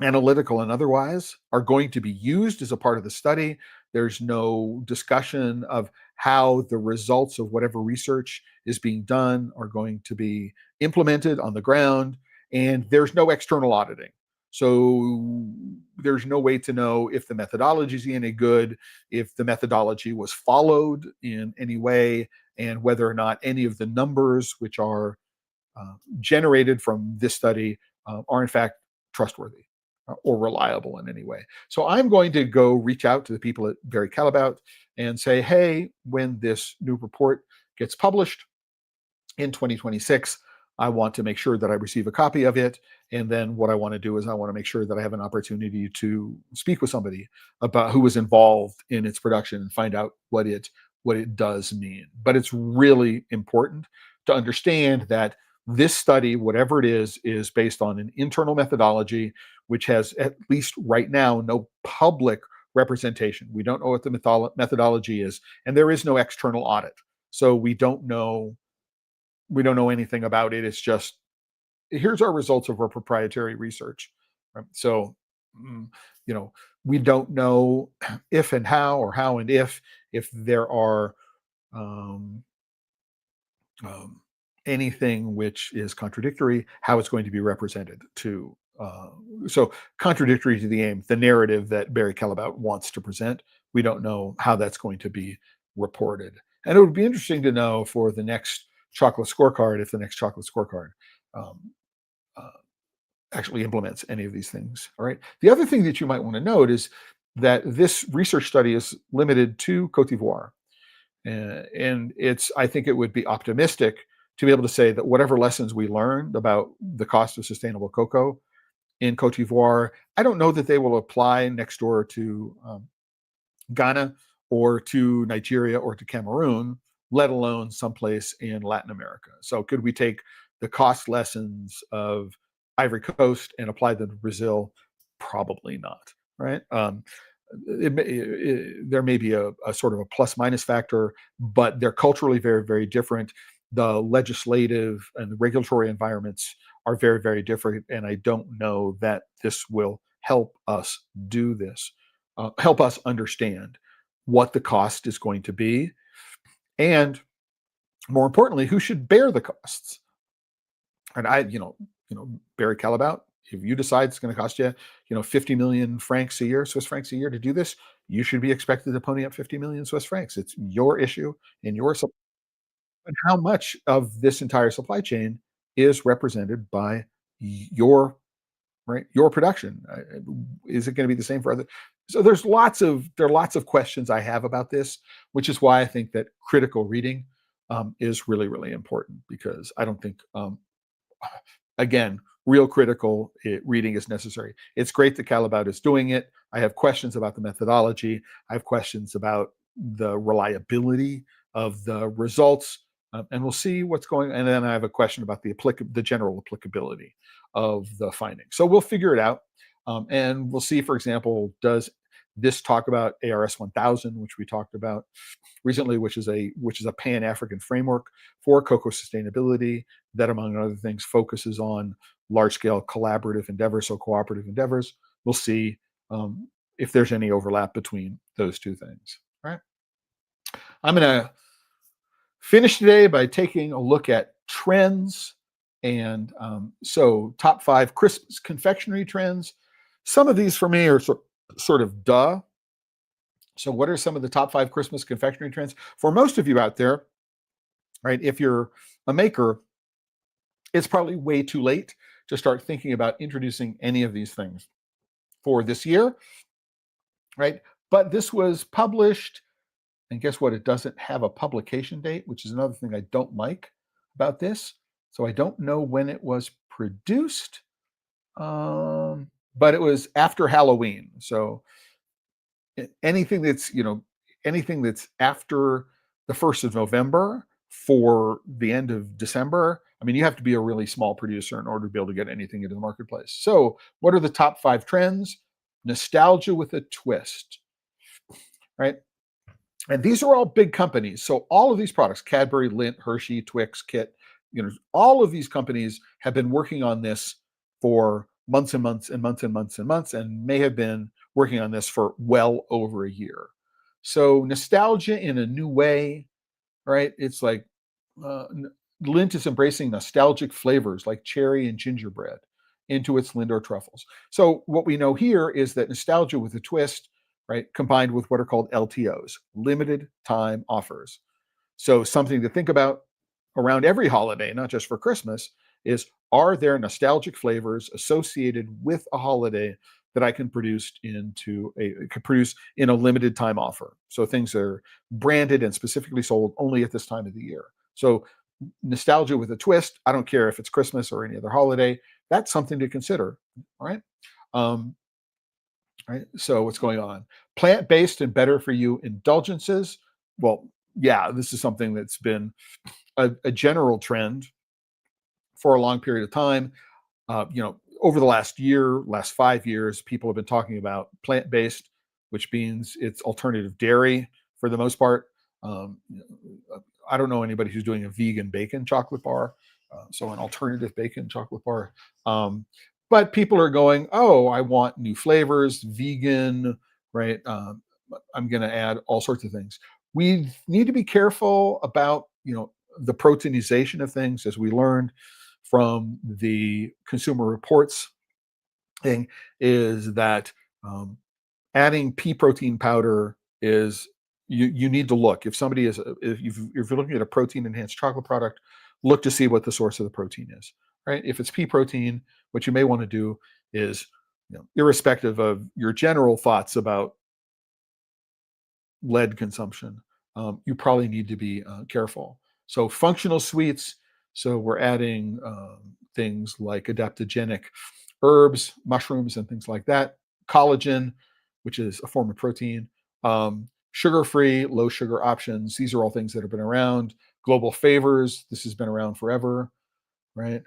analytical and otherwise, are going to be used as a part of the study. There's no discussion of how the results of whatever research is being done are going to be implemented on the ground, and there's no external auditing. So there's no way to know if the methodology is any good, if the methodology was followed in any way, and whether or not any of the numbers which are generated from this study are in fact trustworthy or reliable in any way. So I'm going to go reach out to the people at Barry Callebaut and say, hey, when this new report gets published in 2026, I want to make sure that I receive a copy of it. And then what I want to do is I want to make sure that I have an opportunity to speak with somebody about who was involved in its production and find out what it does mean. But it's really important to understand that this study, whatever it is based on an internal methodology, which has, at least right now, no public representation. We don't know what the methodology is, and there is no external audit. So we don't know anything about it. It's just, here's our results of our proprietary research. Right? So, we don't know if and how, or how and if there are anything which is contradictory, how it's going to be represented to. So contradictory to the narrative that Barry Callebaut wants to present. We don't know how that's going to be reported. And it would be interesting to know for the next chocolate scorecard, if the next chocolate scorecard actually implements any of these things. All right. The other thing that you might want to note is that this research study is limited to Cote d'Ivoire. And I think it would be optimistic to be able to say that whatever lessons we learned about the cost of sustainable cocoa in Cote d'Ivoire, I don't know that they will apply next door to Ghana or to Nigeria or to Cameroon, let alone someplace in Latin America. So could we take the cost lessons of Ivory Coast and apply them to Brazil? Probably not, right? There may be a sort of a plus minus factor, but they're culturally very, very different. The legislative and the regulatory environments are very, very different. And I don't know that this will help us do this, help us understand what the cost is going to be. And more importantly, who should bear the costs. And Barry Callebaut, if you decide it's going to cost you, 50 million francs a year, Swiss francs a year to do this, you should be expected to pony up 50 million Swiss francs. It's your issue and your supply. And how much of this entire supply chain is represented by your your production? Is it going to be the same for other? So there are lots of questions I have about this, which is why I think that critical reading is really, really important, because I don't think again, real critical reading is necessary. It's great that Callebaut is doing it. I have questions about the methodology. I have questions about the reliability of the results, and we'll see what's going. And then I have a question about the general applicability of the findings. So we'll figure it out, and we'll see. For example, does this talk about ARS 1000, which we talked about recently, which is a Pan-African framework for cocoa sustainability that, among other things, focuses on large-scale collaborative endeavors, so cooperative endeavors. We'll see if there's any overlap between those two things. All right. I'm going to finish today by taking a look at trends. And so top 5 Christmas confectionery trends. Some of these for me are sort of duh. So what are some of the top 5 Christmas confectionery trends? For most of you out there, right, if you're a maker, it's probably way too late to start thinking about introducing any of these things for this year, right? But this was published, and guess what? It doesn't have a publication date, which is another thing I don't like about this. So I don't know when it was produced, but it was after Halloween. So anything that's after the 1st of November for the end of December, I mean, you have to be a really small producer in order to be able to get anything into the marketplace. So what are the top 5 trends? Nostalgia with a twist, right? And these are all big companies. So all of these products, Cadbury, Lindt, Hershey, Twix, Kit, all of these companies have been working on this for months and months and months and months and months, and may have been working on this for well over a year. So nostalgia in a new way, right? It's like Lindt is embracing nostalgic flavors like cherry and gingerbread into its Lindor truffles. So what we know here is that nostalgia with a twist, right, combined with what are called LTOs, limited time offers. So something to think about around every holiday, not just for Christmas, is, are there nostalgic flavors associated with a holiday that I can produce in a limited time offer? So things that are branded and specifically sold only at this time of the year. So nostalgia with a twist, I don't care if it's Christmas or any other holiday, that's something to consider. All right. Right. So what's going on? Plant-based and better for you indulgences. Well, yeah, this is something that's been a general trend for a long period of time. Over the last 5 years, people have been talking about plant-based, which means it's alternative dairy for the most part. I don't know anybody who's doing a vegan bacon chocolate bar, so an alternative bacon chocolate bar. But people are going, oh, I want new flavors, vegan, right? I'm going to add all sorts of things. We need to be careful about, the proteinization of things, as we learned from the Consumer Reports thing, is that adding pea protein powder is, you need to look. If you're looking at a protein enhanced chocolate product, look to see what the source of the protein is, right? If it's pea protein, what you may want to do is, irrespective of your general thoughts about lead consumption, you probably need to be careful. So functional sweets, So we're adding things like adaptogenic herbs, mushrooms, and things like that. Collagen, which is a form of protein. Sugar-free, low sugar options. These are all things that have been around. Global favors. This has been around forever, right?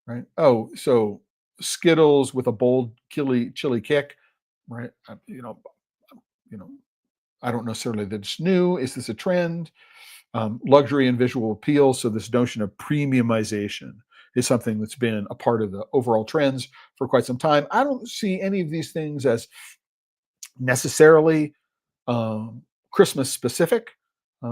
Right. Oh, so Skittles with a bold chili kick, right? You know, I don't necessarily that it's new. Is this a trend? Luxury and visual appeal. So this notion of premiumization is something that's been a part of the overall trends for quite some time. I don't see any of these things as necessarily Christmas specific.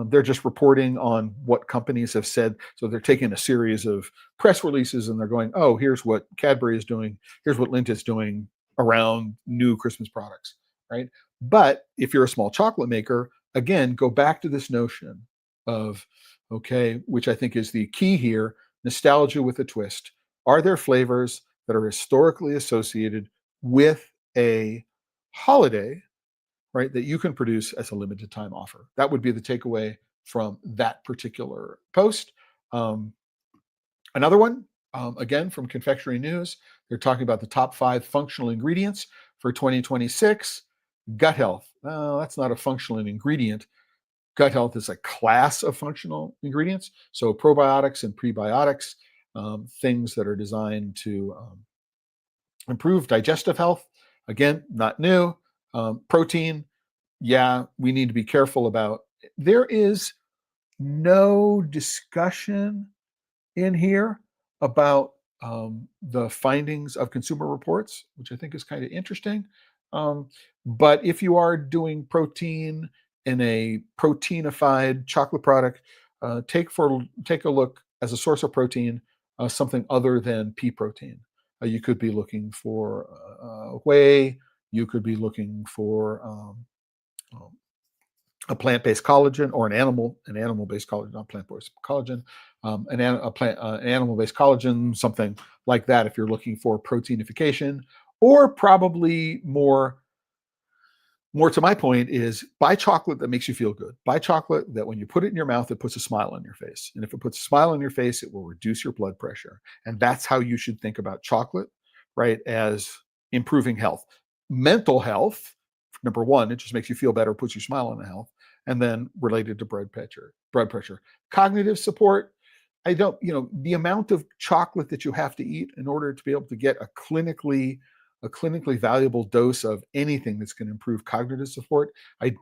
They're just reporting on what companies have said. So they're taking a series of press releases and they're going, oh, here's what Cadbury is doing. Here's what Lindt is doing around new Christmas products, right? But if you're a small chocolate maker, again, go back to this notion of, okay, which I think is the key here, nostalgia with a twist. Are there flavors that are historically associated with a holiday, right, that you can produce as a limited time offer? That would be the takeaway from that particular post. Another one, again, from Confectionery News, they're talking about the top 5 functional ingredients for 2026. Gut health. That's not a functional ingredient. Gut health is a class of functional ingredients. So probiotics and prebiotics, things that are designed to improve digestive health. Again, not new. Protein, yeah, we need to be careful about. There is no discussion in here about the findings of consumer reports, which I think is kind of interesting. But if you are doing protein in a proteinified chocolate product, take a look as a source of protein, something other than pea protein. You could be looking for whey. You could be looking for a plant-based collagen or an animal-based collagen, not plant-based collagen, an animal-based collagen, something like that. If you're looking for proteinification, or probably more to my point is buy chocolate that makes you feel good. Buy chocolate that when you put it in your mouth, it puts a smile on your face. And if it puts a smile on your face, it will reduce your blood pressure. And that's how you should think about chocolate, right? As improving health. Mental health, number one, it just makes you feel better, puts your smile on the health. And then related to blood pressure. Cognitive support, the amount of chocolate that you have to eat in order to be able to get a clinically valuable dose of anything that's going to improve cognitive support. I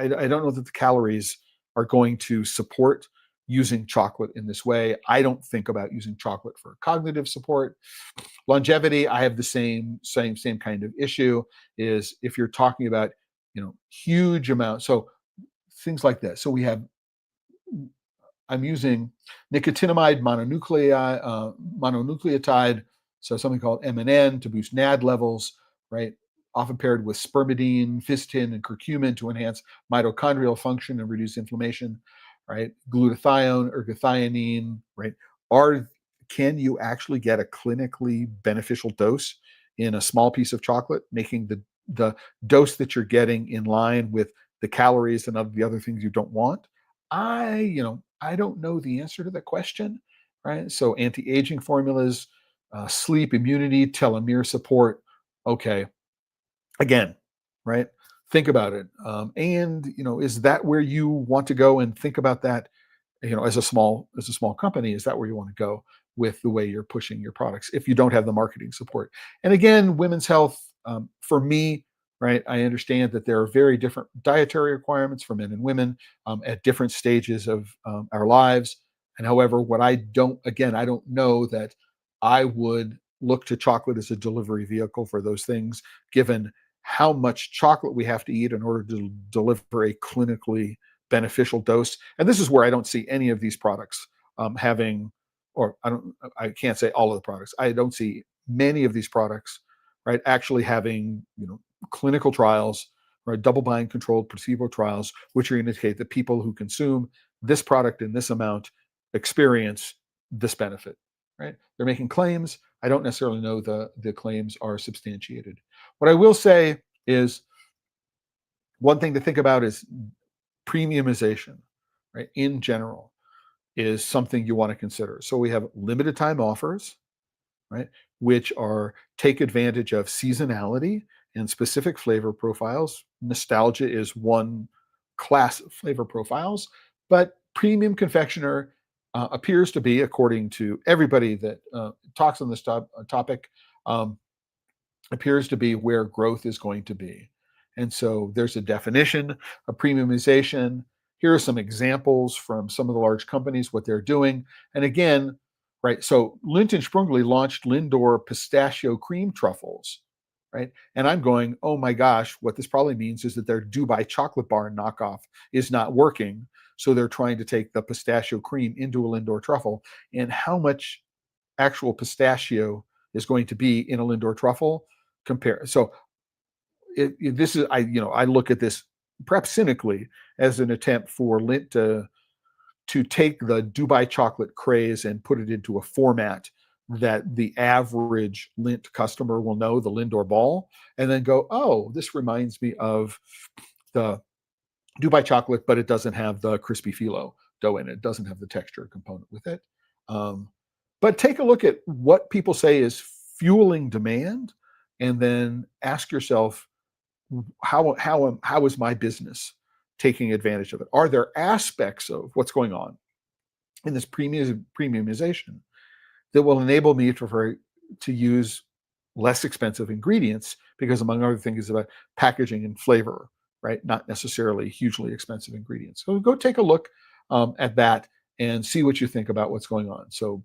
don't know that the calories are going to support using chocolate in this way. I don't think about using chocolate for cognitive support. Longevity, I have the same kind of issue. Is if you're talking about huge amounts, so things like that. So I'm using nicotinamide mononucleotide, so something called MNN to boost NAD levels, right? Often paired with spermidine, fistin, and curcumin to enhance mitochondrial function and reduce inflammation, right? Glutathione, ergothioneine, right? Can you actually get a clinically beneficial dose in a small piece of chocolate, making the dose that you're getting in line with the calories and the other things you don't want? I don't know the answer to that question, right? So anti-aging formulas, sleep, immunity, telomere support. Okay, again, right? Think about it. And is that where you want to go and think about that? As a small company, is that where you want to go with the way you're pushing your products if you don't have the marketing support? And again, women's health, for me, right, I understand that there are very different dietary requirements for men and women at different stages of our lives. And however, I don't know that I would look to chocolate as a delivery vehicle for those things, given how much chocolate we have to eat in order to deliver a clinically beneficial dose. And this is where I don't see any of these products having, or I can't say all of the products. I don't see many of these products, right, actually having, clinical trials, right, double-blind controlled placebo trials, which are going to indicate that people who consume this product in this amount experience this benefit, right? They're making claims. I don't necessarily know the claims are substantiated. What I will say is one thing to think about is premiumization, right? In general, is something you want to consider. So we have limited time offers, right, which are take advantage of seasonality and specific flavor profiles. Nostalgia is one class of flavor profiles, but premium confectioner appears to be, according to everybody that talks on this topic, um, appears to be where growth is going to be. And so there's a definition of premiumization. Here are some examples from some of the large companies, what they're doing. And again, right, so Lindt and Sprüngli launched Lindor pistachio cream truffles, right? And I'm going, oh my gosh, what this probably means is that their Dubai chocolate bar knockoff is not working. So they're trying to take the pistachio cream into a Lindor truffle. And how much actual pistachio is going to be in a Lindor truffle compare. So this is, I look at this perhaps cynically as an attempt for Lindt to take the Dubai chocolate craze and put it into a format that the average Lindt customer will know, the Lindor ball, and then go, oh, this reminds me of the Dubai chocolate, but it doesn't have the crispy phyllo dough in it. It doesn't have the texture component with it. But take a look at what people say is fueling demand, and then ask yourself, how is my business taking advantage of it? Are there aspects of what's going on in this premiumization that will enable me to use less expensive ingredients? Because among other things, it's about packaging and flavor, right? Not necessarily hugely expensive ingredients. So go take a look at that and see what you think about what's going on. So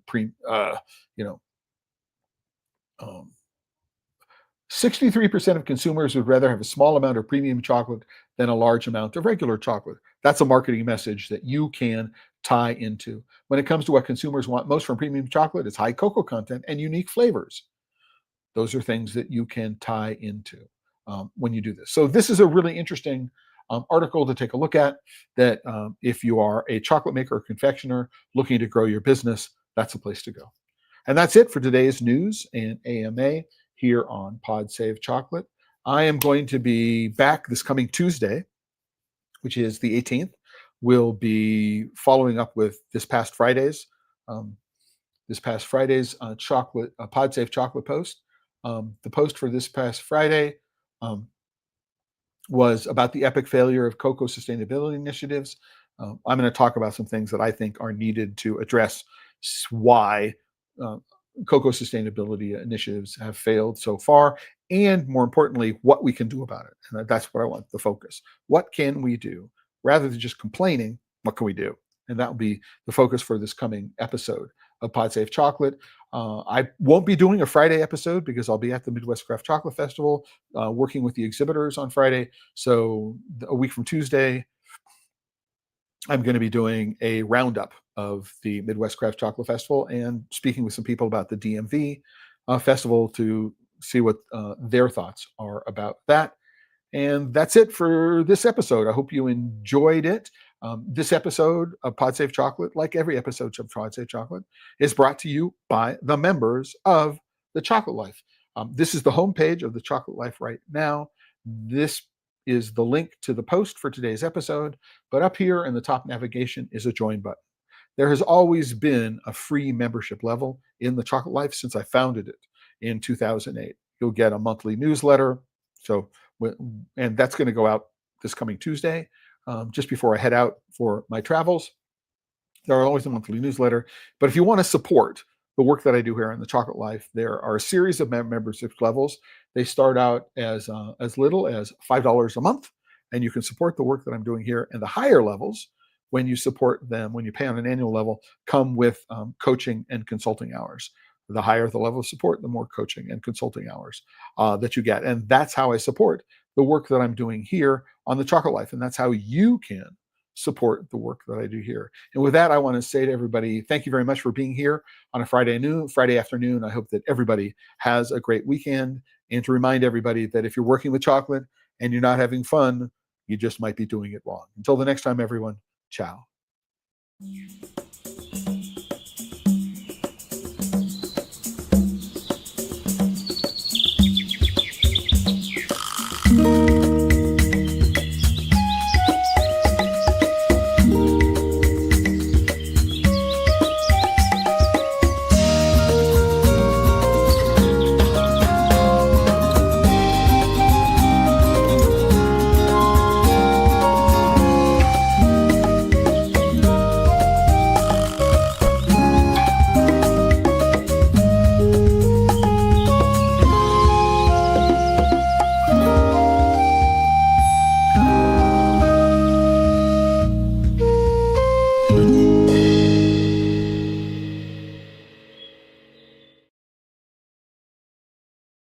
63% of consumers would rather have a small amount of premium chocolate than a large amount of regular chocolate. That's a marketing message that you can tie into. When it comes to what consumers want most from premium chocolate, it's high cocoa content and unique flavors. Those are things that you can tie into when you do this. So this is a really interesting article to take a look at, that if you are a chocolate maker or confectioner looking to grow your business, that's a place to go. And that's it for today's news and AMA here on Pod Save Chocolate. I am going to be back this coming Tuesday, which is the 18th. We'll be following up with this past Friday's chocolate Pod Save Chocolate post. The post for this past Friday was about the epic failure of cocoa sustainability initiatives. I'm going to talk about some things that I think are needed to address why cocoa sustainability initiatives have failed so far, and more importantly, what we can do about it. And that's what I want the focus. What can we do? Rather than just complaining, what can we do? And that will be the focus for this coming episode of Pod Save Chocolate. I won't be doing a Friday episode because I'll be at the Midwest Craft Chocolate Festival working with the exhibitors on Friday. So a week from Tuesday, I'm going to be doing a roundup of the Midwest Craft Chocolate Festival and speaking with some people about the DMV festival to see what their thoughts are about that. And that's it for this episode. I hope you enjoyed it. This episode of Pod Save Chocolate, like every episode of Pod Save Chocolate, is brought to you by the members of the Chocolate Life. This is the homepage of the Chocolate Life right now. This is the link to the post for today's episode, but up here in the top navigation is a join button. There has always been a free membership level in the Chocolate Life since I founded it in 2008. You'll get a monthly newsletter. And that's going to go out this coming Tuesday, just before I head out for my travels. There are always a monthly newsletter. But if you want to support the work that I do here in the Chocolate Life, there are a series of membership levels. They start out as little as $5 a month, and you can support the work that I'm doing here. And the higher levels, when you support them, when you pay on an annual level, come with coaching and consulting hours. The higher the level of support, the more coaching and consulting hours that you get. And that's how I support the work that I'm doing here on the Chocolate Life. And that's how you can support the work that I do here. And with that, I want to say to everybody, thank you very much for being here on a Friday afternoon. I hope that everybody has a great weekend. And to remind everybody that if you're working with chocolate and you're not having fun, you just might be doing it wrong. Until the next time, everyone, ciao.